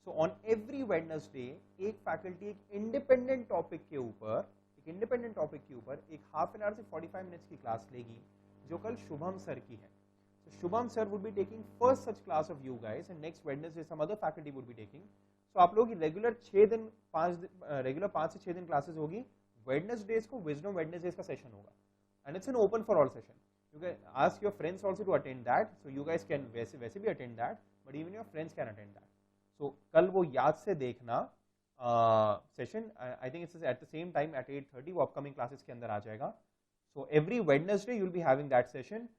So on every Wednesday, एक faculty एक independent topic के ऊपर एक half an hour से 45 minutes की class लेगी, जो कल शुभम सर की है. So Shubham sir would be taking first such class of you guys, and next Wednesday some other faculty would be taking. So आप लोगों की रेगुलर 5 से 6 दिन क्लासेस होगी. Wednesdays को Wisdom Wednesdays का सेशन होगा, and it's an open for all session. You can ask your friends also to attend that. So you guys can वैसे भी attend that, but even your friends can attend that. So कल वो याद से देखना session. I think it's at the same time at 8:30. वो upcoming classes के अंदर आ जाएगा. So every Wednesday you'll be having that session.